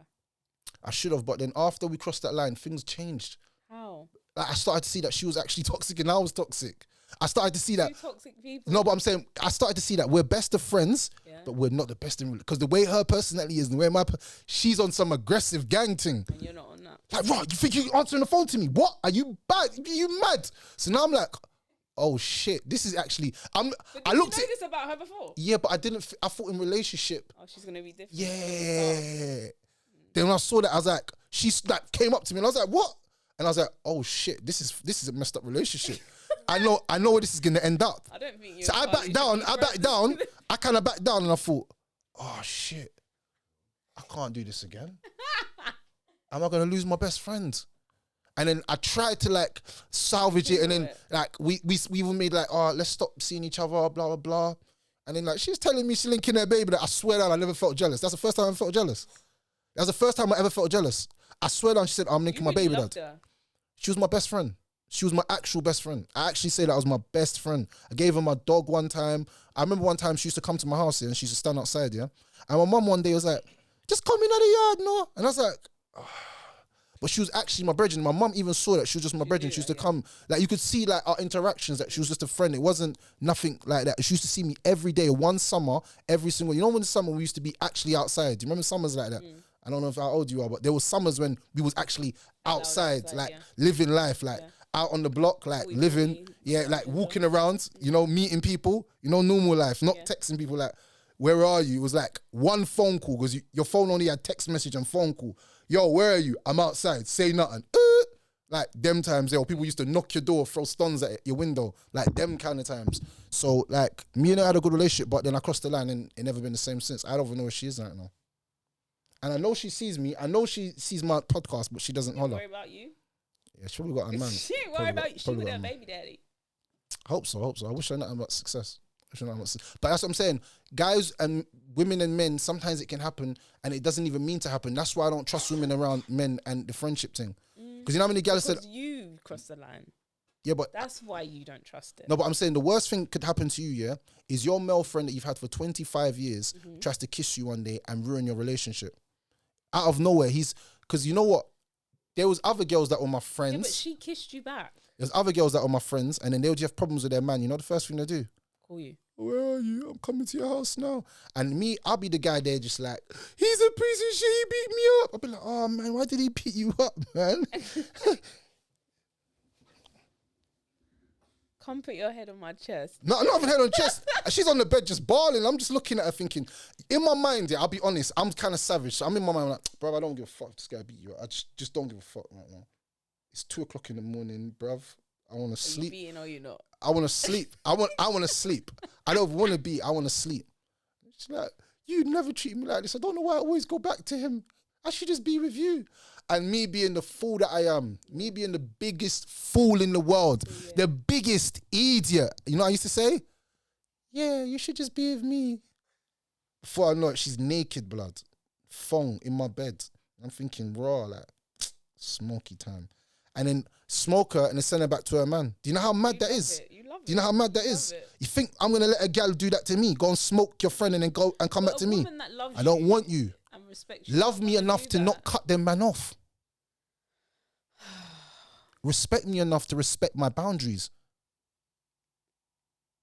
I should have, but then after we crossed that line, things changed. How? Like, I started to see that she was actually toxic and I was toxic. I started to see that. Two toxic people. No, but I'm saying I started to see that we're best of friends, but we're not the best in, because the way her personality is, and the way she's on some aggressive gang thing. And you're not on that. Like, right, you think you're answering the phone to me? What? Are you bad? Are you mad? So now I'm like, oh shit, this is actually. But did you know this about her before? Yeah, but I didn't. I thought in relationship. Oh, she's gonna be different. Yeah. Then when I saw that, I was like, she like came up to me, and I was like, what? And I was like, oh shit, this is a messed up relationship. I know where this is gonna end up. I don't think you. So I backed down. I kind of backed down, and I thought, oh shit, I can't do this again. Am I gonna lose my best friend? And then I tried to like salvage it, and then like we even made like, oh, let's stop seeing each other, blah blah blah. And then like she's telling me she's linking her baby. That I swear down, I never felt jealous. That's the first time I ever felt jealous. That was the first time I ever felt jealous. I swear down, she said, I'm linking my baby dad. Her. She was my best friend. She was my actual best friend. I actually say that was my best friend. I gave her my dog one time. I remember one time she used to come to my house here and she used to stand outside, yeah? And my mum one day was like, just come in at the yard, no? And I was like, oh. But she was actually my brethren. My mum even saw that she was just my brethren. She used to come. Like, you could see like our interactions, that she was just a friend. It wasn't nothing like that. She used to see me every day, one summer, every single, you know, when the summer we used to be actually outside. Do you remember summers like that? I don't know if how old you are, but there was summers when we was actually outside, like living life, like out on the block, like living, like walking around, you know, meeting people, you know, normal life, not texting people like, where are you? It was like one phone call, because your phone only had text message and phone call. Yo, where are you? I'm outside. Say nothing. Like them times, people used to knock your door, throw stones at your window, like them kind of times. So like me and her had a good relationship, but then I crossed the line and it never been the same since. I don't even know where she is right now. And I know she sees me. I know she sees my podcast, but she doesn't holler. Worry about you? Yeah, she probably got a man. She ain't worry about you. She with her baby daddy. Hope so. I wish I knew about success. But that's what I'm saying. Guys and women and men, sometimes it can happen and it doesn't even mean to happen. That's why I don't trust women around men and the friendship thing. Because you know how many guys said... you crossed the line. Yeah, but... That's why you don't trust it. No, but I'm saying the worst thing could happen to you, yeah, is your male friend that you've had for 25 years tries to kiss you one day and ruin your relationship. Out of nowhere, because you know what? There was other girls that were my friends. Yeah, but she kissed you back. There's other girls that were my friends, and then they would have problems with their man. You know the first thing they do? Call you. Where are you? I'm coming to your house now. And me, I'll be the guy there just like, he's a piece of shit, he beat me up. I'll be like, oh man, why did he beat you up, man? Come put your head on my chest. No, I'm not having head on chest. She's on the bed just bawling. I'm just looking at her thinking, in my mind, yeah, I'll be honest, I'm kind of savage. So I'm in my mind like, bro, I don't give a fuck. This guy beat you. I just don't give a fuck right now. It's 2:00 in the morning, bruv. I want to sleep. Are you beating or you not? I want to sleep. I want to sleep. I don't want to be. I want to sleep. She's like, you never treat me like this. I don't know why I always go back to him. I should just be with you. And me being the fool that I am, me being the biggest fool in the world, the biggest idiot. You know what I used to say? Yeah, you should just be with me. Before I know it, she's naked, blood. Thong in my bed. I'm thinking, raw, like, smoky time. And then smoke her and then send her back to her man. Do you know how mad that is? Do you know how mad that is? You think I'm going to let a gal do that to me? Go and smoke your friend and then go and come back to me? I don't want you. And respect you. Love me enough to not cut them man off. Respect me enough to respect my boundaries.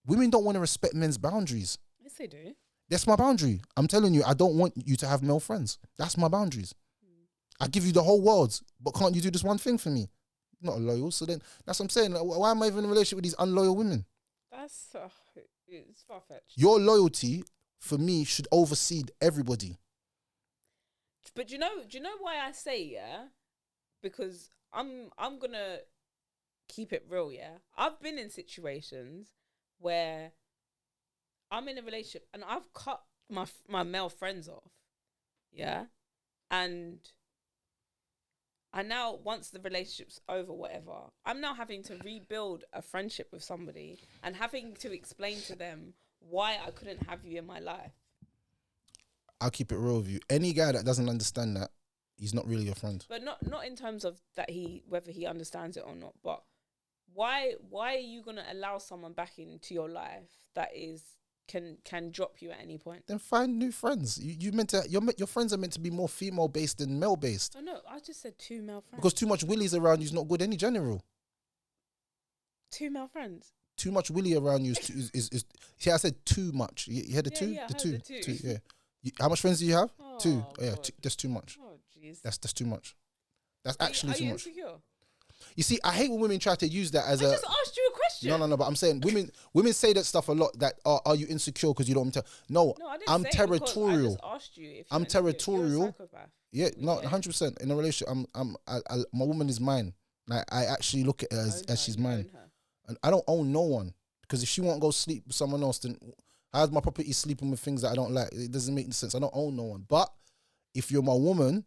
Women don't want to respect men's boundaries. Yes, they do. That's my boundary. I'm telling you, I don't want you to have male friends. That's my boundaries. I give you the whole world, but can't you do this one thing for me? Not loyal. So then, that's what I'm saying. Like, why am I even in a relationship with these unloyal women? That's it's far-fetched. Your loyalty, for me, should oversee everybody. But do you know why I say yeah? Because I'm gonna keep it real, yeah. I've been in situations where I'm in a relationship and I've cut my male friends off, yeah, and I now, once the relationship's over, whatever, I'm now having to rebuild a friendship with somebody and having to explain to them why I couldn't have you in my life. I'll keep it real with you. Any guy that doesn't understand that, he's not really your friend. But not in terms of that whether he understands it or not. But why are you gonna allow someone back into your life that can drop you at any point? Then find new friends. You meant to your friends are meant to be more female based than male based. Oh no, I just said 2 male friends. Because too much willies around you is not good any general. 2 male friends. Too much willy around you is see, I said too much. You had the two? Yeah, the two. Two, yeah. How much friends do you have? Oh, 2. Oh, yeah, God. that's too much. Oh jeez. That's too much. That's actually too much. Insecure? You see, I hate when women try to use that as I just asked you a question. No, but I'm saying women say that stuff a lot. That are you insecure because you don't want me to? No, I didn't I'm say territorial. I just asked you if I'm territorial. You're a psychopath. Yeah, no, 100% in a relationship. My woman is mine. Like I actually look at her as she's mine, and I don't own no one because if she won't go sleep with someone else, then I have my property sleeping with things that I don't like. It doesn't make sense. I don't own no one. But if you're my woman,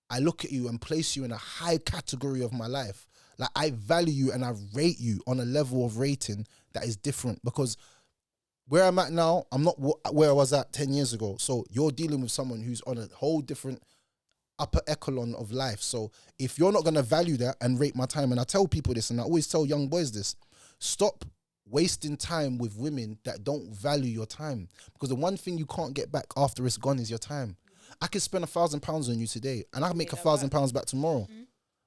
I look at you and place you in a high category of my life. Like I value you and I rate you on a level of rating that is different because where I'm at now, I'm not where I was at 10 years ago. So you're dealing with someone who's on a whole different upper echelon of life. So if you're not going to value that and rate my time, and I tell people this, and I always tell young boys this, stop wasting time with women that don't value your time. Because the one thing you can't get back after it's gone is your time. I could spend £1,000 on you today and I can make £1,000 back tomorrow. Mm-hmm.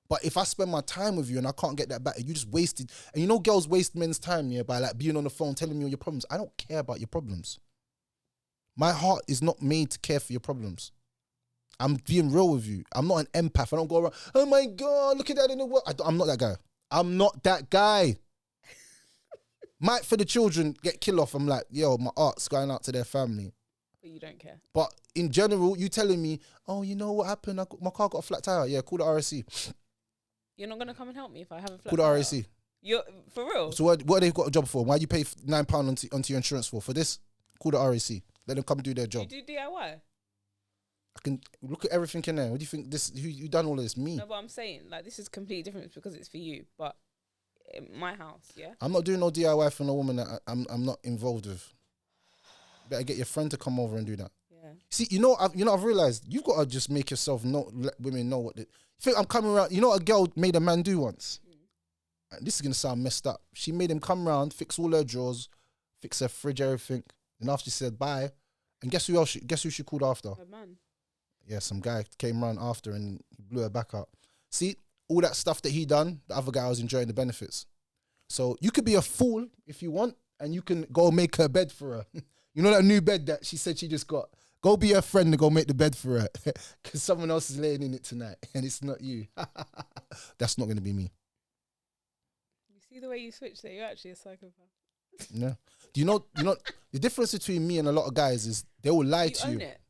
But if I spend my time with you and I can't get that back, you just wasted. And you know girls waste men's time, yeah, by like being on the phone telling me all your problems. I don't care about your problems. My heart is not made to care for your problems. I'm being real with you. I'm not an empath. I don't go around, oh my God, look at that in the world. I'm not that guy. I'm not that guy. Might for the children get kill off. I'm like, yo, my art's going out to their family. But you don't care. But in general, you telling me, oh, you know what happened? My car got a flat tire. Yeah, call the RSC. You're not going to come and help me if I have a flat tire? Call the RSC. You're for real? So what they've got a job for? Why you pay £9 onto your insurance for? For this? Call the RSC. Let them come do their job. You do DIY? I can look at everything in there. What do you think this? You done all of this? Me? No, but I'm saying like this is completely different because it's for you. But in my house, yeah. I'm not doing no DIY for no woman that I'm not involved with. Better get your friend to come over and do that. Yeah. See, I've realized you've got to just make yourself let women know what. You think I'm coming around? You know what a girl made a man do once? And this is gonna sound messed up. She made him come around, fix all her drawers, fix her fridge, everything. And after she said bye, and guess who she called after? A man. Yeah, some guy came around after and blew her back up. See, all that stuff that he done, the other guy was enjoying the benefits. So you could be a fool if you want, and you can go make her bed for her. You know that new bed that she said she just got? Go be her friend and go make the bed for her. Because someone else is laying in it tonight and it's not you. That's not going to be me. You See the way you switch there. You're actually a psychopath. Yeah. Do you know the difference between me and a lot of guys is they will lie to you. Own it.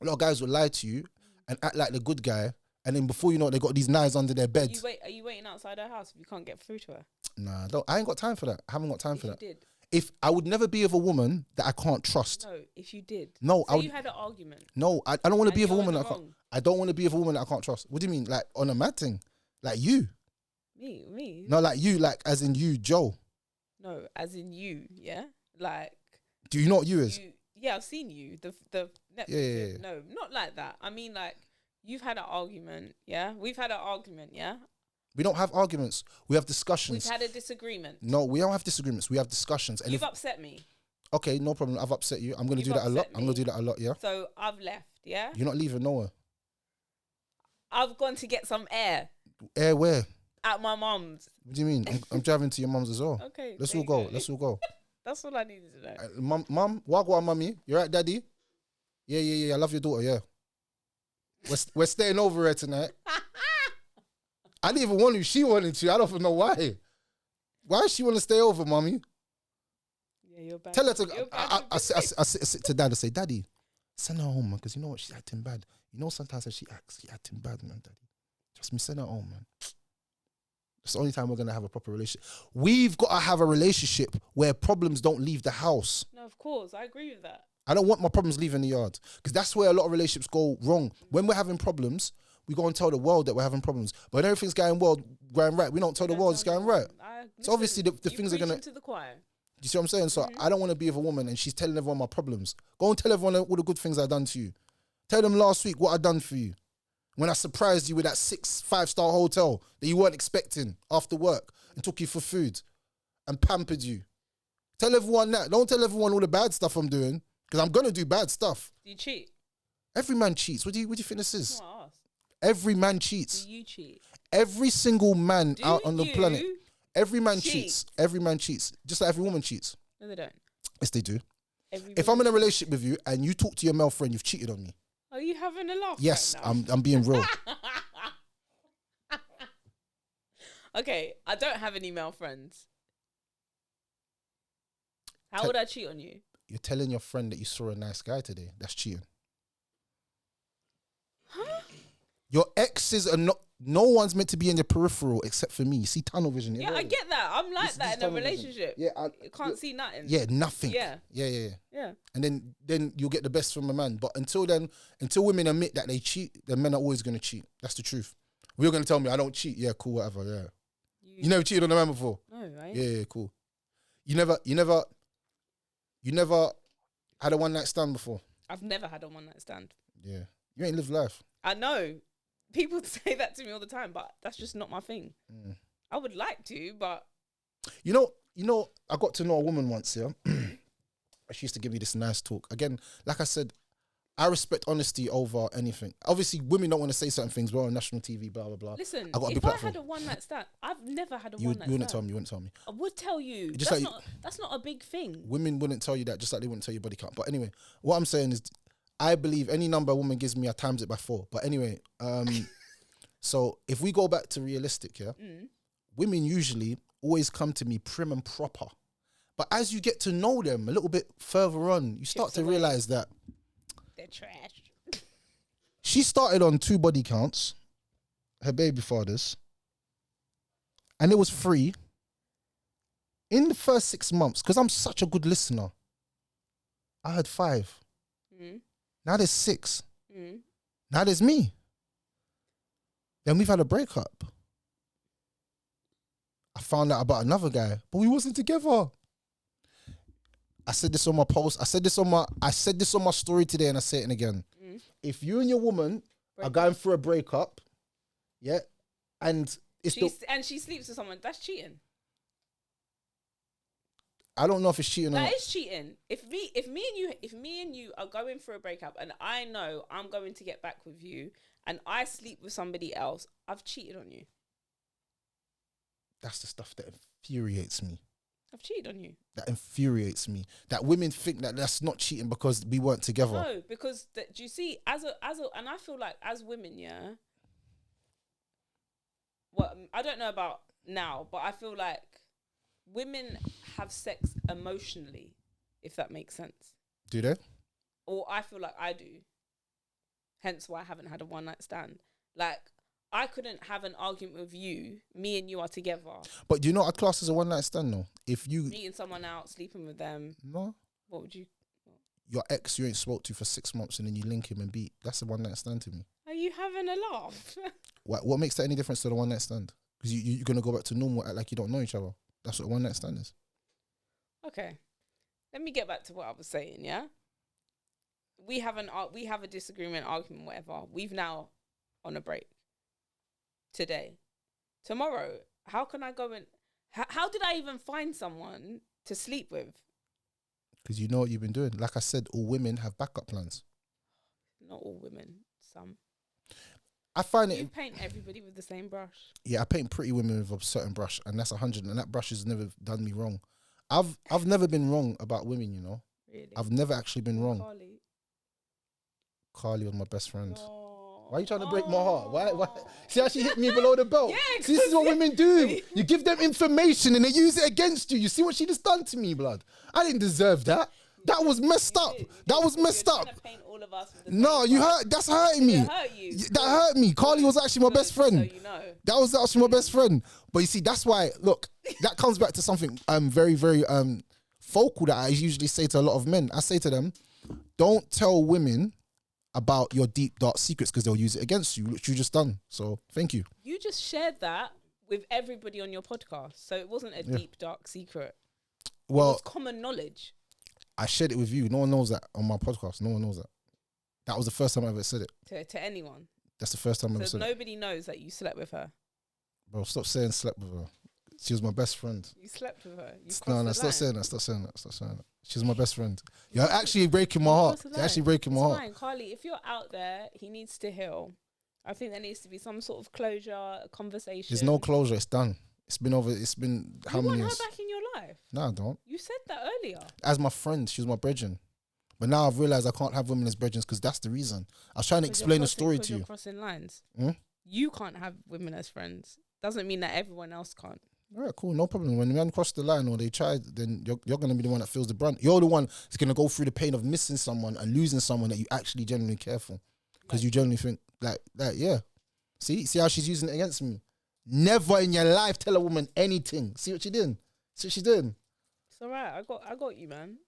A lot of guys will lie to you and act like the good guy, and then before you know it, they got these knives under their bed. Are you waiting outside her house if you can't get through to her? Nah, I ain't got time for that. I haven't got time for that. You did. If I would never be with a woman that I can't trust. No, if you did. No, so you had an argument. No, I don't want to be with a woman that that I don't want to be with a woman that I can't trust. What do you mean? Like on a mad thing? Like you? Me? No, like you, like as in you, Joe. No, as in you, yeah? Like. Do you know what you is? Yeah, I've seen you. The Netflix. Yeah. No, not like that. I mean, like, you've had an argument, yeah? We've had an argument, yeah? We don't have arguments. We have discussions. We've had a disagreement. No, we don't have disagreements. We have discussions. And You've upset me. Okay, no problem. I've upset you. I'm going to do that a lot. I'm going to do that a lot, yeah? So I've left, yeah? You're not leaving nowhere. I've gone to get some air. Air where? At my mum's. What do you mean? I'm driving to your mum's as well. Okay. Let's all go. Let's all go. That's all I needed to know. Mum, wagwan, mummy. You right, daddy? Yeah. I love your daughter, yeah. We're staying over here tonight. I didn't even want to. She wanted to. I don't even know why. Why does she want to stay over, mommy? Yeah, you're bad. Tell her to. I sit to dad and say, Daddy, send her home, man, because you know what? She's acting bad. You know, sometimes when she acting bad, man, Daddy. Trust me, send her home, man. It's the only time we're going to have a proper relationship. We've got to have a relationship where problems don't leave the house. No, of course. I agree with that. I don't want my problems leaving the yard, because that's where a lot of relationships go wrong. When we're having problems, we go and tell the world that we're having problems. But when everything's going right, we don't tell the world it's going right. So obviously the things are going to the choir. You see what I'm saying? So I don't want to be with a woman and she's telling everyone my problems. Go and tell everyone all the good things I've done to you. Tell them last week what I done for you. When I surprised you with that 5-star hotel that you weren't expecting after work and took you for food and pampered you. Tell everyone that. Don't tell everyone all the bad stuff I'm doing, because I'm going to do bad stuff. Do you cheat? Every man cheats. What do you think this is? That's what I asked. Every man cheats. Do you cheat? Every single man out on the planet. Every man cheats. Every man cheats. Just like every woman cheats. No, they don't. Yes, they do. If I'm in a relationship with you and you talk to your male friend, you've cheated on me. Are you having a laugh? Yes, right now? I'm being real. Okay, I don't have any male friends. How would I cheat on you? You're telling your friend that you saw a nice guy today. That's cheating. Huh? Your exes are not. No one's meant to be in your peripheral except for me. You see tunnel vision. Yeah, I get that. I'm like that in a relationship. Vision. Yeah, you can't see nothing. Yeah, nothing. Yeah. And then you'll get the best from a man. But until then, until women admit that they cheat, then men are always going to cheat. That's the truth. You're going to tell me I don't cheat. Yeah, cool, whatever. Yeah. You never cheated on a man before. No, right? Yeah, cool. You never had a one night stand before. I've never had a one night stand. Yeah, you ain't lived life. I know. People say that to me all the time, but that's just not my thing. I would like to, but you know, I got to know a woman once. Yeah, she used to give me this nice talk. Again, like I said, I respect honesty over anything. Obviously, women don't want to say certain things. We're on national TV, blah blah blah. Listen, if I had a one night stand, I've never had a one night stand. You wouldn't tell me. You wouldn't tell me. I would tell you. Just that's not a big thing. Women wouldn't tell you that, just like they wouldn't tell you body count. But anyway, what I'm saying is, I believe any number a woman gives me, I times it by 4. But anyway, so if we go back to realistic, yeah, women usually always come to me prim and proper. But as you get to know them a little bit further on, you start to realize that they're trash. She started on 2 body counts, her baby fathers, and it was free. In the first 6 months, because I'm such a good listener, I had 5. Now there's 6. Now there's me. Then we've had a breakup. I found out about another guy, but we wasn't together. I said this on my post. I said this on my story today, and I say it again. If you and your woman are going through a breakup, yeah, and she sleeps with someone, that's cheating. I don't know if it's cheating or not. That is cheating. If me and you are going through a breakup and I know I'm going to get back with you and I sleep with somebody else, I've cheated on you. That's the stuff that infuriates me. I've cheated on you. That infuriates me. That women think that that's not cheating because we weren't together. No, because do you see, and I feel like as women, yeah. Well, I don't know about now, but I feel like women have sex emotionally, if that makes sense. Do they? Or I feel like I do. Hence why I haven't had a one night stand. Like, I couldn't have an argument with you. Me and you are together. But do you know what a class is a one night stand though? If you meeting someone out, sleeping with them. No. What would you? Your ex you ain't spoke to for 6 months and then you link him and beat. That's a one night stand to me. Are you having a laugh? What makes that any difference to the one night stand? Because you're gonna go back to normal, act like you don't know each other. That's what a one night stand is. Okay, let me get back to what I was saying. Yeah, we have a disagreement, argument, whatever. We've now on a break today. Tomorrow, how can I go and how did I even find someone to sleep with? Because you know what you've been doing. Like I said, all women have backup plans. Not all women, some. I find You paint everybody with the same brush. Yeah, I paint pretty women with a certain brush, and that's 100, and that brush has never done me wrong. I've never been wrong about women, you know. Really? I've never actually been wrong. Carly was my best friend. Oh. Why are you trying to break my heart? Why? See how she hit me below the belt? Yeah, see, this is what women do. You give them information and they use it against you. You see what she just done to me, blood? I didn't deserve that. That was messed up. That was messed up. All of us with No, you hurt. That's hurting me. It hurt you. That hurt me. Carly was actually my best friend. So you know. That was actually my best friend. But you see, that's why. Look, that comes back to something very, very focal that I usually say to a lot of men. I say to them, don't tell women about your deep dark secrets because they'll use it against you, which you just done. So thank you. You just shared that with everybody on your podcast, so it wasn't a deep dark secret. Well, it was common knowledge. I shared it with you. No one knows that on my podcast. No one knows that. That was the first time I ever said it. To anyone. That's the first time I ever said it. So nobody knows that you slept with her. Bro, stop saying slept with her. She was my best friend. You slept with her. No, stop saying that. Stop saying that. She was my best friend. You're actually breaking my heart. You're actually breaking my heart. Fine, Carly, if you're out there, he needs to heal. I think there needs to be some sort of closure, a conversation. There's no closure. It's done. It's been how many years? You want her back in your life? No, I don't. You said that earlier. As my friend, she was my brethren. But now I've realised I can't have women as brethren because that's the reason. I was trying to explain the story to you. You're crossing lines. You can't have women as friends. Doesn't mean that everyone else can't. All right, cool, no problem. When men cross the line or they try, then you're going to be the one that feels the brunt. You're the one that's going to go through the pain of missing someone and losing someone that you actually genuinely care for. Because you genuinely think, yeah. See how she's using it against me? Never in your life tell a woman anything. See what she did? See what she did? It's all right. I got you, man.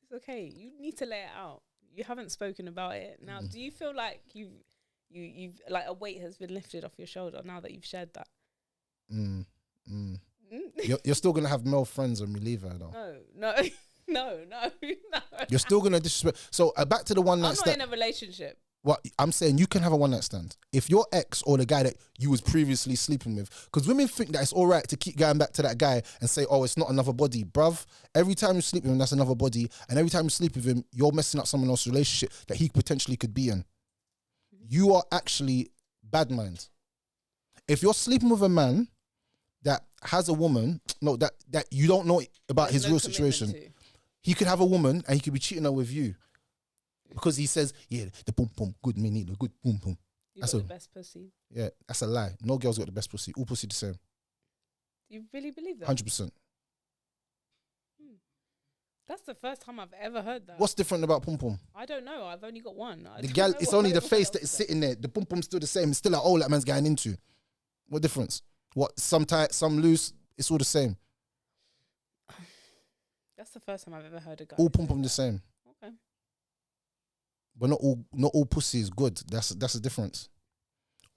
It's okay. You need to lay it out. You haven't spoken about it. Now, do you feel like you've like a weight has been lifted off your shoulder now that you've shared that? You're still gonna have male friends when we leave her, though. No. You're still gonna disrespect. So back to the one night stand. I'm not in a relationship. What I'm saying, you can have a one night stand if your ex or the guy that you was previously sleeping with, because women think that it's all right to keep going back to that guy and say, oh, it's not another body, bruv. Every time you sleep with him, that's another body, and every time you sleep with him, you're messing up someone else's relationship that he potentially could be in. You are actually bad mind. If you're sleeping with a man that has a woman, that you don't know about his real situation, he could have a woman and he could be cheating her with you. Because he says, yeah, the boom boom, good me need a good boom boom. You got the best pussy. Yeah, that's a lie. No girl's got the best pussy. All pussy the same. You really believe that? 100%. That's the first time I've ever heard that. What's different about pum pum? I don't know. I've only got one. The gal, it's only the face that is sitting there. The pum pum's still the same. It's still like, oh, that man's going into. What difference? What, some tight, some loose? It's all the same. That's the first time I've ever heard a guy. All pum pum the same. Okay. But not all pussy is good. That's the difference.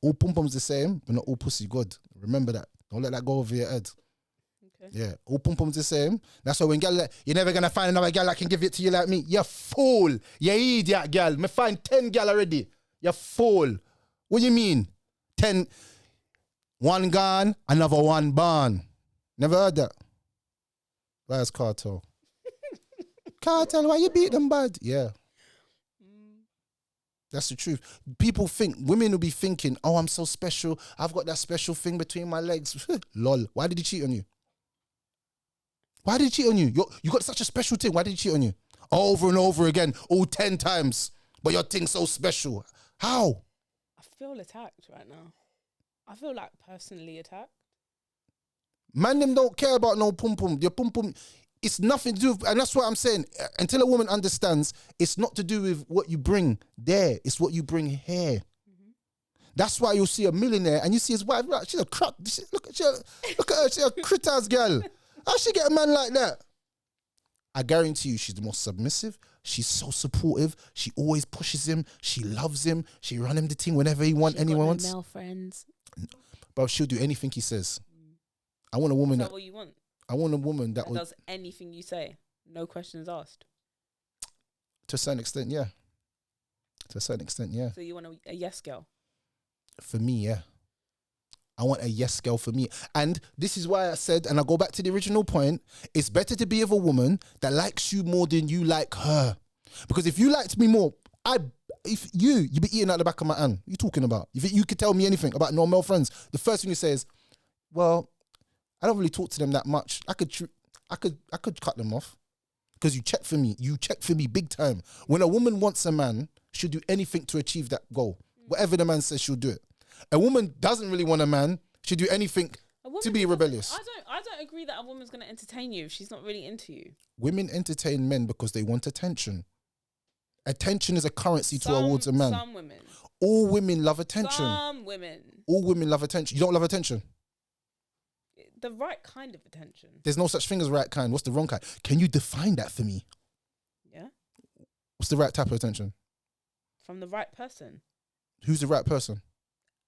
All pum pum's the same, but not all pussy good. Remember that. Don't let that go over your head. Okay. Yeah, all pum pum's the same. That's why when gal, you're never gonna find another gal that can give it to you like me. You fool. You idiot, gal. Me find 10 gal already. You fool. What do you mean? 10. One gone, another one born. Never heard that. Where's Cartel? Cartel, why you beat them bad? Yeah. That's the truth. People think, women will be thinking, oh, I'm so special. I've got that special thing between my legs. Lol. Why did he cheat on you? Why did he cheat on you? You got such a special thing. Why did he cheat on you? Over and over again, all 10 times. But your thing's so special. How? I feel attacked right now. I feel like personally attacked. Man, them don't care about no pum pum. Your pum pum, it's nothing to do with, and that's what I'm saying. Until a woman understands, it's not to do with what you bring there. It's what you bring here. That's why you'll see a millionaire and you see his wife. Like, she's a crap. Look at her. She's a critters girl. How she get a man like that? I guarantee you, she's the most submissive. She's so supportive. She always pushes him. She loves him. She run him the thing whenever he wants. Anyone wants. Male friends. But she'll do anything he says. I want a woman Is that what you want? I want a woman that does anything you say, no questions asked. To a certain extent, yeah. To a certain extent, yeah. So you want a yes girl? For me, yeah. I want a yes girl for me. And this is why I said, and I go back to the original point, it's better to be with a woman that likes you more than you like her. Because if you liked me more, if you be eating out the back of my hand. What you talking about? If you could tell me anything about no male friends, the first thing you say is, well, I don't really talk to them that much. I could cut them off. Because you check for me. You check for me big time. When a woman wants a man, she'll do anything to achieve that goal. Whatever the man says, she'll do it. A woman doesn't really want a man. She'll do anything to be rebellious. I don't agree that a woman's going to entertain you if she's not really into you. Women entertain men because they want attention. Attention is a currency towards a man. Some women. All women love attention. Some women. All women love attention. You don't love attention? The right kind of attention. There's no such thing as right kind. What's the wrong kind? Can you define that for me? Yeah. What's the right type of attention? From the right person. Who's the right person?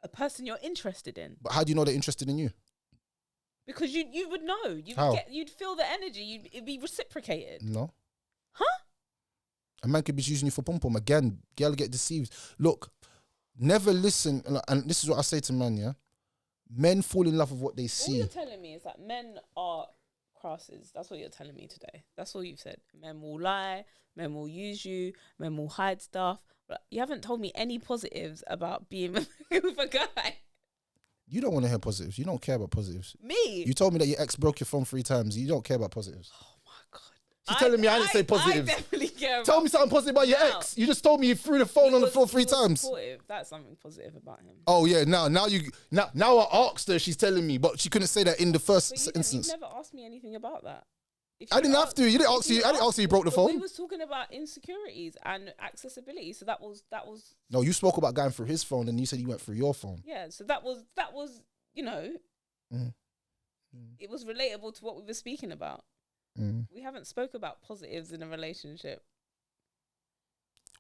A person you're interested in. But how do you know they're interested in you? Because you would know. You'd feel the energy. It'd be reciprocated. No. Huh? A man could be using you for pom-pom. Again, girl get deceived. Look, never listen. And this is what I say to men, yeah? Men fall in love with what they see. All you're telling me is that men are crosses. That's what you're telling me today. That's all you've said. Men will lie. Men will use you. Men will hide stuff. But you haven't told me any positives about being with a guy. You don't want to hear positives. You don't care about positives. Me? You told me that your ex broke your phone 3 times. You don't care about positives. Oh my God. She's telling me I didn't say positives. I definitely care about. Tell me something positive about your ex. You just told me you threw the phone on the floor 3 times. Supportive. That's something positive about him. Oh yeah, now I asked her, she's telling me, but she couldn't say that in the first instance. You've never asked me anything about that. I didn't have to. You didn't ask you. I didn't ask you. You broke the phone. We was talking about insecurities and accessibility. So that was. No, you spoke about going through his phone, and you said you went through your phone. Yeah. So that was. You know, it was relatable to what we were speaking about. We haven't spoke about positives in a relationship.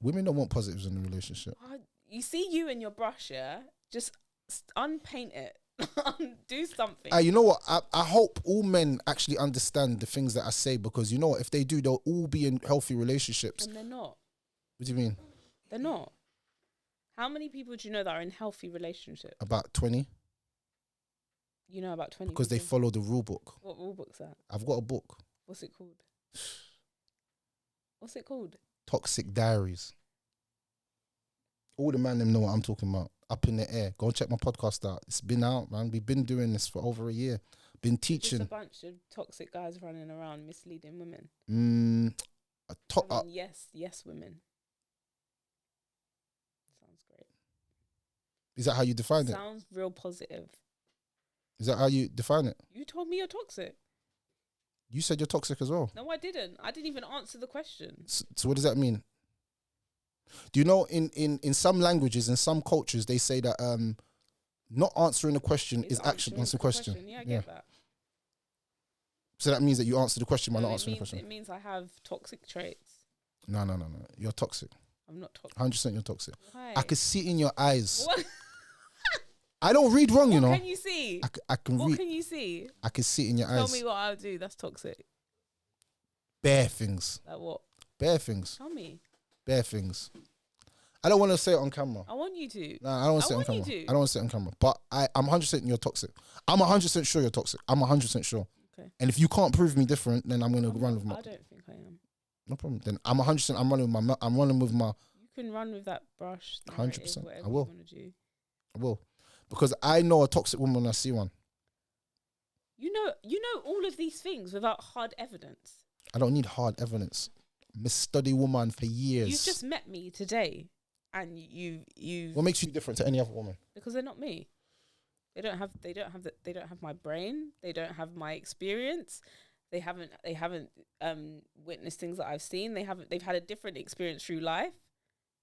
Women don't want positives in a relationship. You see you and your brush, yeah? Just unpaint it. Do something. You know what? I hope all men actually understand the things that I say, because you know what? If they do, they'll all be in healthy relationships. And they're not. What do you mean? They're not. How many people do you know that are in healthy relationships? About 20. You know about 20 because people? they follow the rule book. What rule book's that? I've got a book. What's it called? What's it called? Toxic Diaries. All the man them know what I'm talking about. Up in the air. Go and check my podcast out. It's been out, man. We've been doing this for over a year. Been teaching. Just a bunch of toxic guys running around misleading women. Yes, women. Sounds great. Is that how you define it? Sounds real positive. Is that how you define it? You told me you're toxic. You said you're toxic as well. No, I didn't. I didn't even answer the question. So what does that mean? Do you know in some languages, in some cultures, they say that not answering a question is actually answering the question. Yeah, I get that. So that means that you answer the question by not answering the question. It means I have toxic traits. No. You're toxic. I'm not toxic. 100% you're toxic. Why? I could see it in your eyes. What? I don't read wrong, you know. What can you see? I can read. What can you see? I can see it in your eyes. Tell me what I'll do. That's toxic. Bare things. Like what? Bare things. Tell me. Bare things. I don't want to say it on camera. I want you to. No, I don't want to say it on camera. I don't want to say it on camera. But I'm 100% you're toxic. I'm 100% sure you're toxic. I'm 100% sure. Okay. And if you can't prove me different, then I'm going to run with my... I don't think I am. No problem. Then I'm 100%, I'm running with my... You can run with that brush. 100%. I will. You want to do. I will. Because I know a toxic woman when I see one. You know all of these things without hard evidence. I don't need hard evidence. I'm a study woman for years. You've just met me today, and you. What makes you different to any other woman? Because they're not me. They don't have my brain. They don't have my experience. They haven't witnessed things that I've seen. They've had a different experience through life.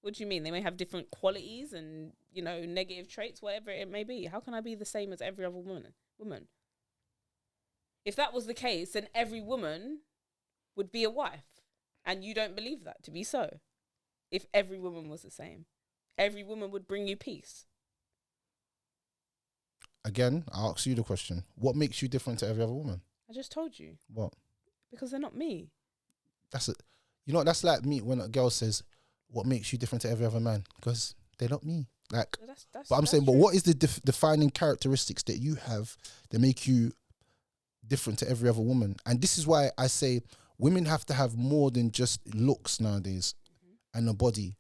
What do you mean? They may have different qualities and, negative traits, whatever it may be. How can I be the same as every other woman? If that was the case, then every woman would be a wife. And you don't believe that to be so. If every woman was the same, every woman would bring you peace. Again, I'll ask you the question. What makes you different to every other woman? I just told you. What? Because they're not me. That's it. That's like me when a girl says, what makes you different to every other man? Because they're not me. Like, but I'm saying, true. But what is the defining characteristics that you have that make you different to every other woman? And this is why I say women have to have more than just looks nowadays and a body,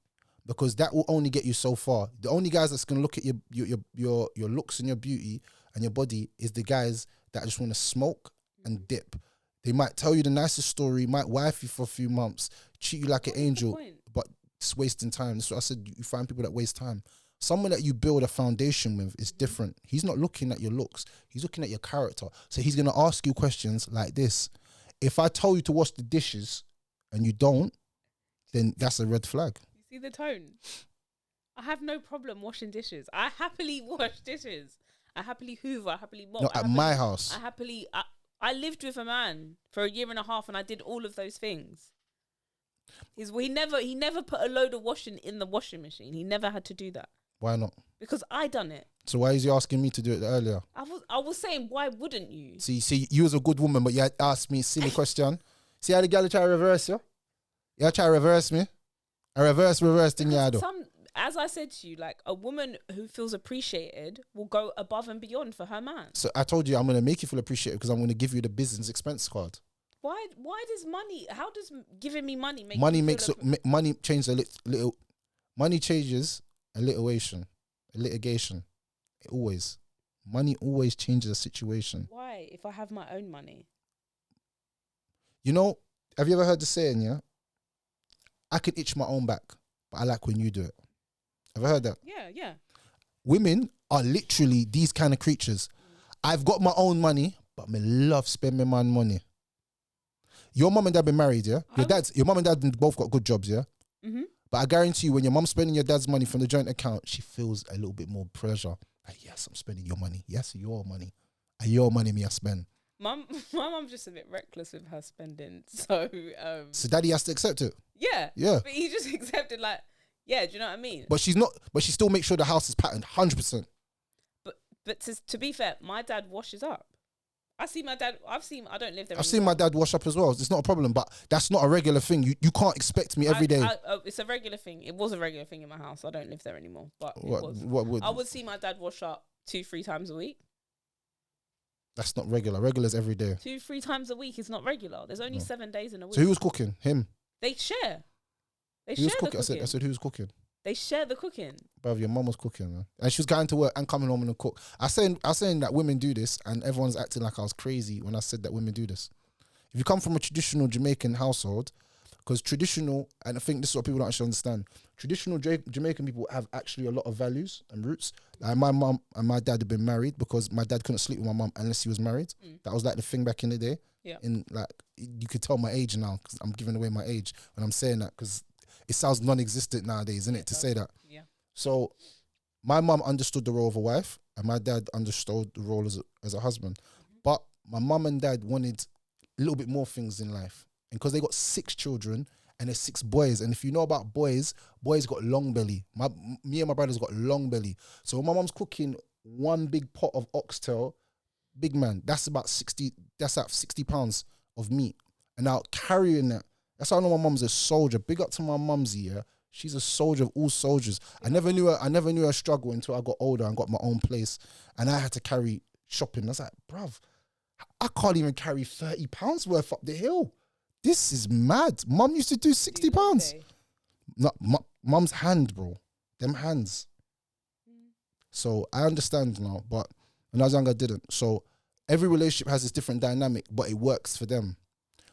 because that will only get you so far. The only guys that's gonna look at your looks and your beauty and your body is the guys that just want to smoke and dip. They might tell you the nicest story, might wife you for a few months, treat you like an angel, but it's wasting time. That's what I said. You find people that waste time. Someone that you build a foundation with is different. He's not looking at your looks. He's looking at your character. So he's going to ask you questions like this. If I tell you to wash the dishes and you don't, then that's a red flag. You see the tone? I have no problem washing dishes. I happily wash dishes. I happily hoover. I happily mop. No, at my house. I lived with a man for 1.5 years and I did all of those things. He never put a load of washing in the washing machine. He never had to do that. Why not? Because I done it. So why is he asking me to do it earlier? I was saying, why wouldn't you? See, you was a good woman, but you had asked me a silly question. See how the girl try to reverse you? You try to reverse me? A reverse thing you do. As I said to you, like, a woman who feels appreciated will go above and beyond for her man. So I told you I'm going to make you feel appreciated because I'm going to give you the business expense card. Why does money, how does giving me money make money makes money changes a little, money changes a litigation. Money always changes a situation. Why? If I have my own money. Have you ever heard the saying, yeah? I can itch my own back, but I like when you do it. Have you heard that? Yeah. Women are literally these kind of creatures. I've got my own money, but I love spending my money. Your mum and dad been married, yeah? Your mum and dad both got good jobs, yeah? Mm-hmm. But I guarantee you, when your mum's spending your dad's money from the joint account, she feels a little bit more pressure. Like, yes, I'm spending your money. Yes, your money. And your money me I spend. My mum's just a bit reckless with her spending. So daddy has to accept it. Yeah. But he just accepted, like, yeah, do you know what I mean? But she still makes sure the house is patterned 100%. But to be fair, my dad washes up. I see my dad. I don't live there. I've seen my dad wash up as well. It's not a problem, but that's not a regular thing. You can't expect me every day. It's a regular thing. It was a regular thing in my house. I don't live there anymore, but I would see my dad wash up 2-3 times a week. That's not regular. Regular's every day. 2-3 times a week is not regular. There's only 7 days in a week. So who was cooking? Him. They share. Who was cooking? I said who was cooking? They share the cooking. Bruv, your mum was cooking, man. And she was going to work and coming home and cook. I was saying that women do this, and everyone's acting like I was crazy when I said that women do this. If you come from a traditional Jamaican household, because traditional, and I think this is what people don't actually understand, traditional Jamaican people have actually a lot of values and roots. Like my mum and my dad had been married because my dad couldn't sleep with my mum unless he was married. That was like the thing back in the day. Yeah. In like, you could tell my age now because I'm giving away my age when I'm saying that because it sounds non-existent nowadays, isn't it, to say that? Yeah. So my mum understood the role of a wife and my dad understood the role as a husband. But my mum and dad wanted a little bit more things in life. And because they got 6 children and there's 6 boys. And if you know about boys got long belly. Me and my brothers got long belly. So when my mum's cooking one big pot of oxtail, big man, that's about 60 pounds of meat. And now carrying that, that's how I know my mum's a soldier. Big up to my mumsy, yeah. She's a soldier of all soldiers. I never knew her struggle until I got older and got my own place. And I had to carry shopping. I was like, bruv, I can't even carry 30 pounds worth up the hill. This is mad. Mum used to do 60 pounds. No, mum's hand, bro. Them hands. So I understand now, but when I was younger, I didn't. So every relationship has this different dynamic, but it works for them.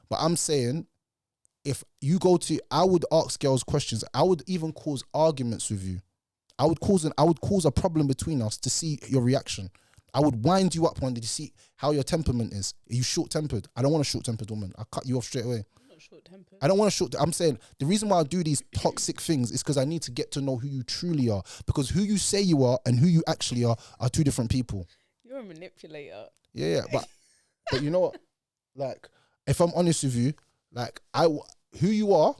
But I'm saying, if you I would ask girls questions. I would even cause arguments with you. I would cause a problem between us to see your reaction. I would wind you up one day to see how your temperament is. Are you short-tempered? I don't want a short-tempered woman. I'll cut you off straight away. I'm not short-tempered. I don't want I'm saying the reason why I do these toxic things is because I need to get to know who you truly are. Because who you say you are and who you actually are two different people. You're a manipulator. Yeah, but you know what? Like, if I'm honest with you, like who you are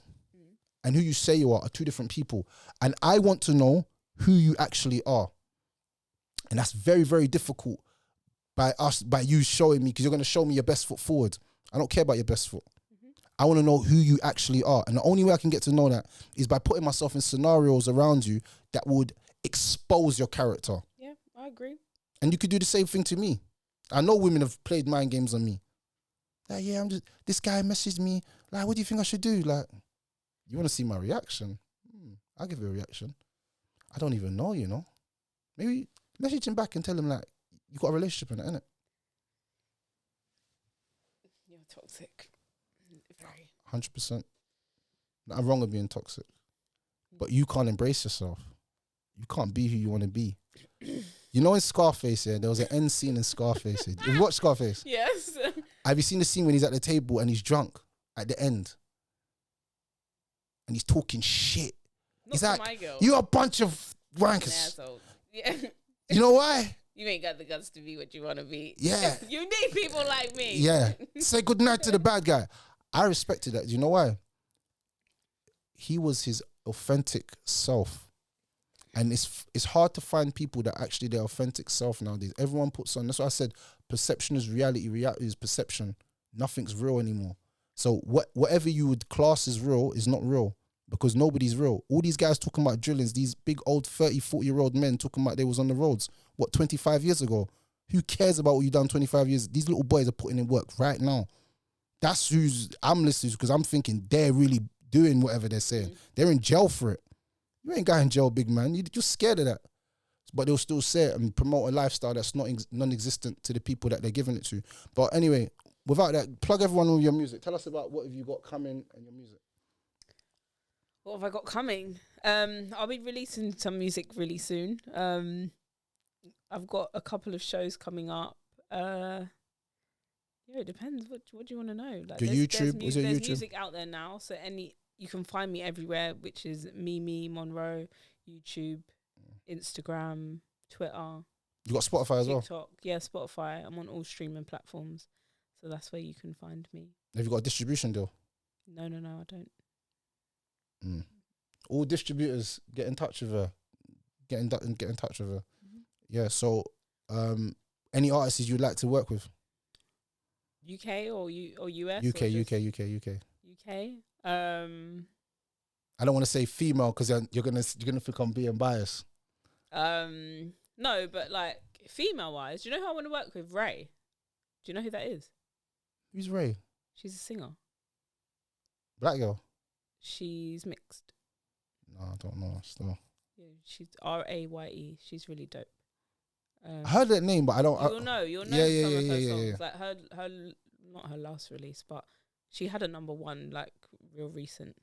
and who you say you are two different people. And I want to know who you actually are. And that's very, very difficult by you showing me, because you're going to show me your best foot forward. I don't care about your best foot. I want to know who you actually are. And the only way I can get to know that is by putting myself in scenarios around you that would expose your character. Yeah, I agree. And you could do the same thing to me. I know women have played mind games on me. Like, yeah, this guy messaged me. Like, what do you think I should do? Like, you want to see my reaction? I'll give you a reaction. I don't even know, you know. Maybe message him back and tell him, like, you got a relationship in it, innit? You're toxic. Very. 100%. Nothing wrong with being toxic. But you can't embrace yourself. You can't be who you want to be. You know in Scarface, yeah, there was an end scene in Scarface. Have you watched Scarface? Yes. Have you seen the scene when he's at the table and he's drunk at the end? And he's talking shit. Not He's for like, my girl. you're a bunch of An wankers. asshole. Yeah. You know why? You ain't got the guts to be what you want to be. Yeah. You need people like me. Yeah. Say goodnight to the bad guy. I respected that. Do you know why? He was his authentic self. And it's hard to find people that actually their authentic self nowadays. Everyone puts on. That's why I said perception is reality. Reality is perception. Nothing's real anymore. So whatever you would class as real is not real, because nobody's real. All these guys talking about drillings, these big old 30, 40-year-old men talking about they was on the roads, 25 years ago? Who cares about what you done 25 years? These little boys are putting in work right now. That's who's I'm listening to, because I'm thinking they're really doing whatever they're saying. They're in jail for it. You ain't got in jail, big man. You're scared of that. But they'll still say it and promote a lifestyle that's not non-existent to the people that they're giving it to. But anyway, without that, plug everyone with your music. Tell us about what have you got coming and your music. What have I got coming? I'll be releasing some music really soon. I've got a couple of shows coming up. Yeah, it depends. What do you want to know? Like, Your YouTube? Is it there's YouTube? music out there now, so you can find me everywhere, which is Mimi Monroe, YouTube, Instagram, Twitter. You got Spotify as well? TikTok. Yeah, Spotify. I'm on all streaming platforms, so that's where you can find me. Have you got a distribution deal? No, I don't. All distributors, get in touch with her. Get in touch with her. Yeah. So, any artists you'd like to work with? UK or US? UK. UK. I don't want to say female because you're gonna think I'm being biased. No, but like female wise, do you know who I want to work with? Ray. Do you know who that is? Who's Ray? She's a singer. Black girl. She's mixed. No, I don't know. Still. Yeah, she's RAYE. She's really dope. I heard that name, but I don't. You'll know some of her songs. Like her, not her last release, but she had a number one like real recent.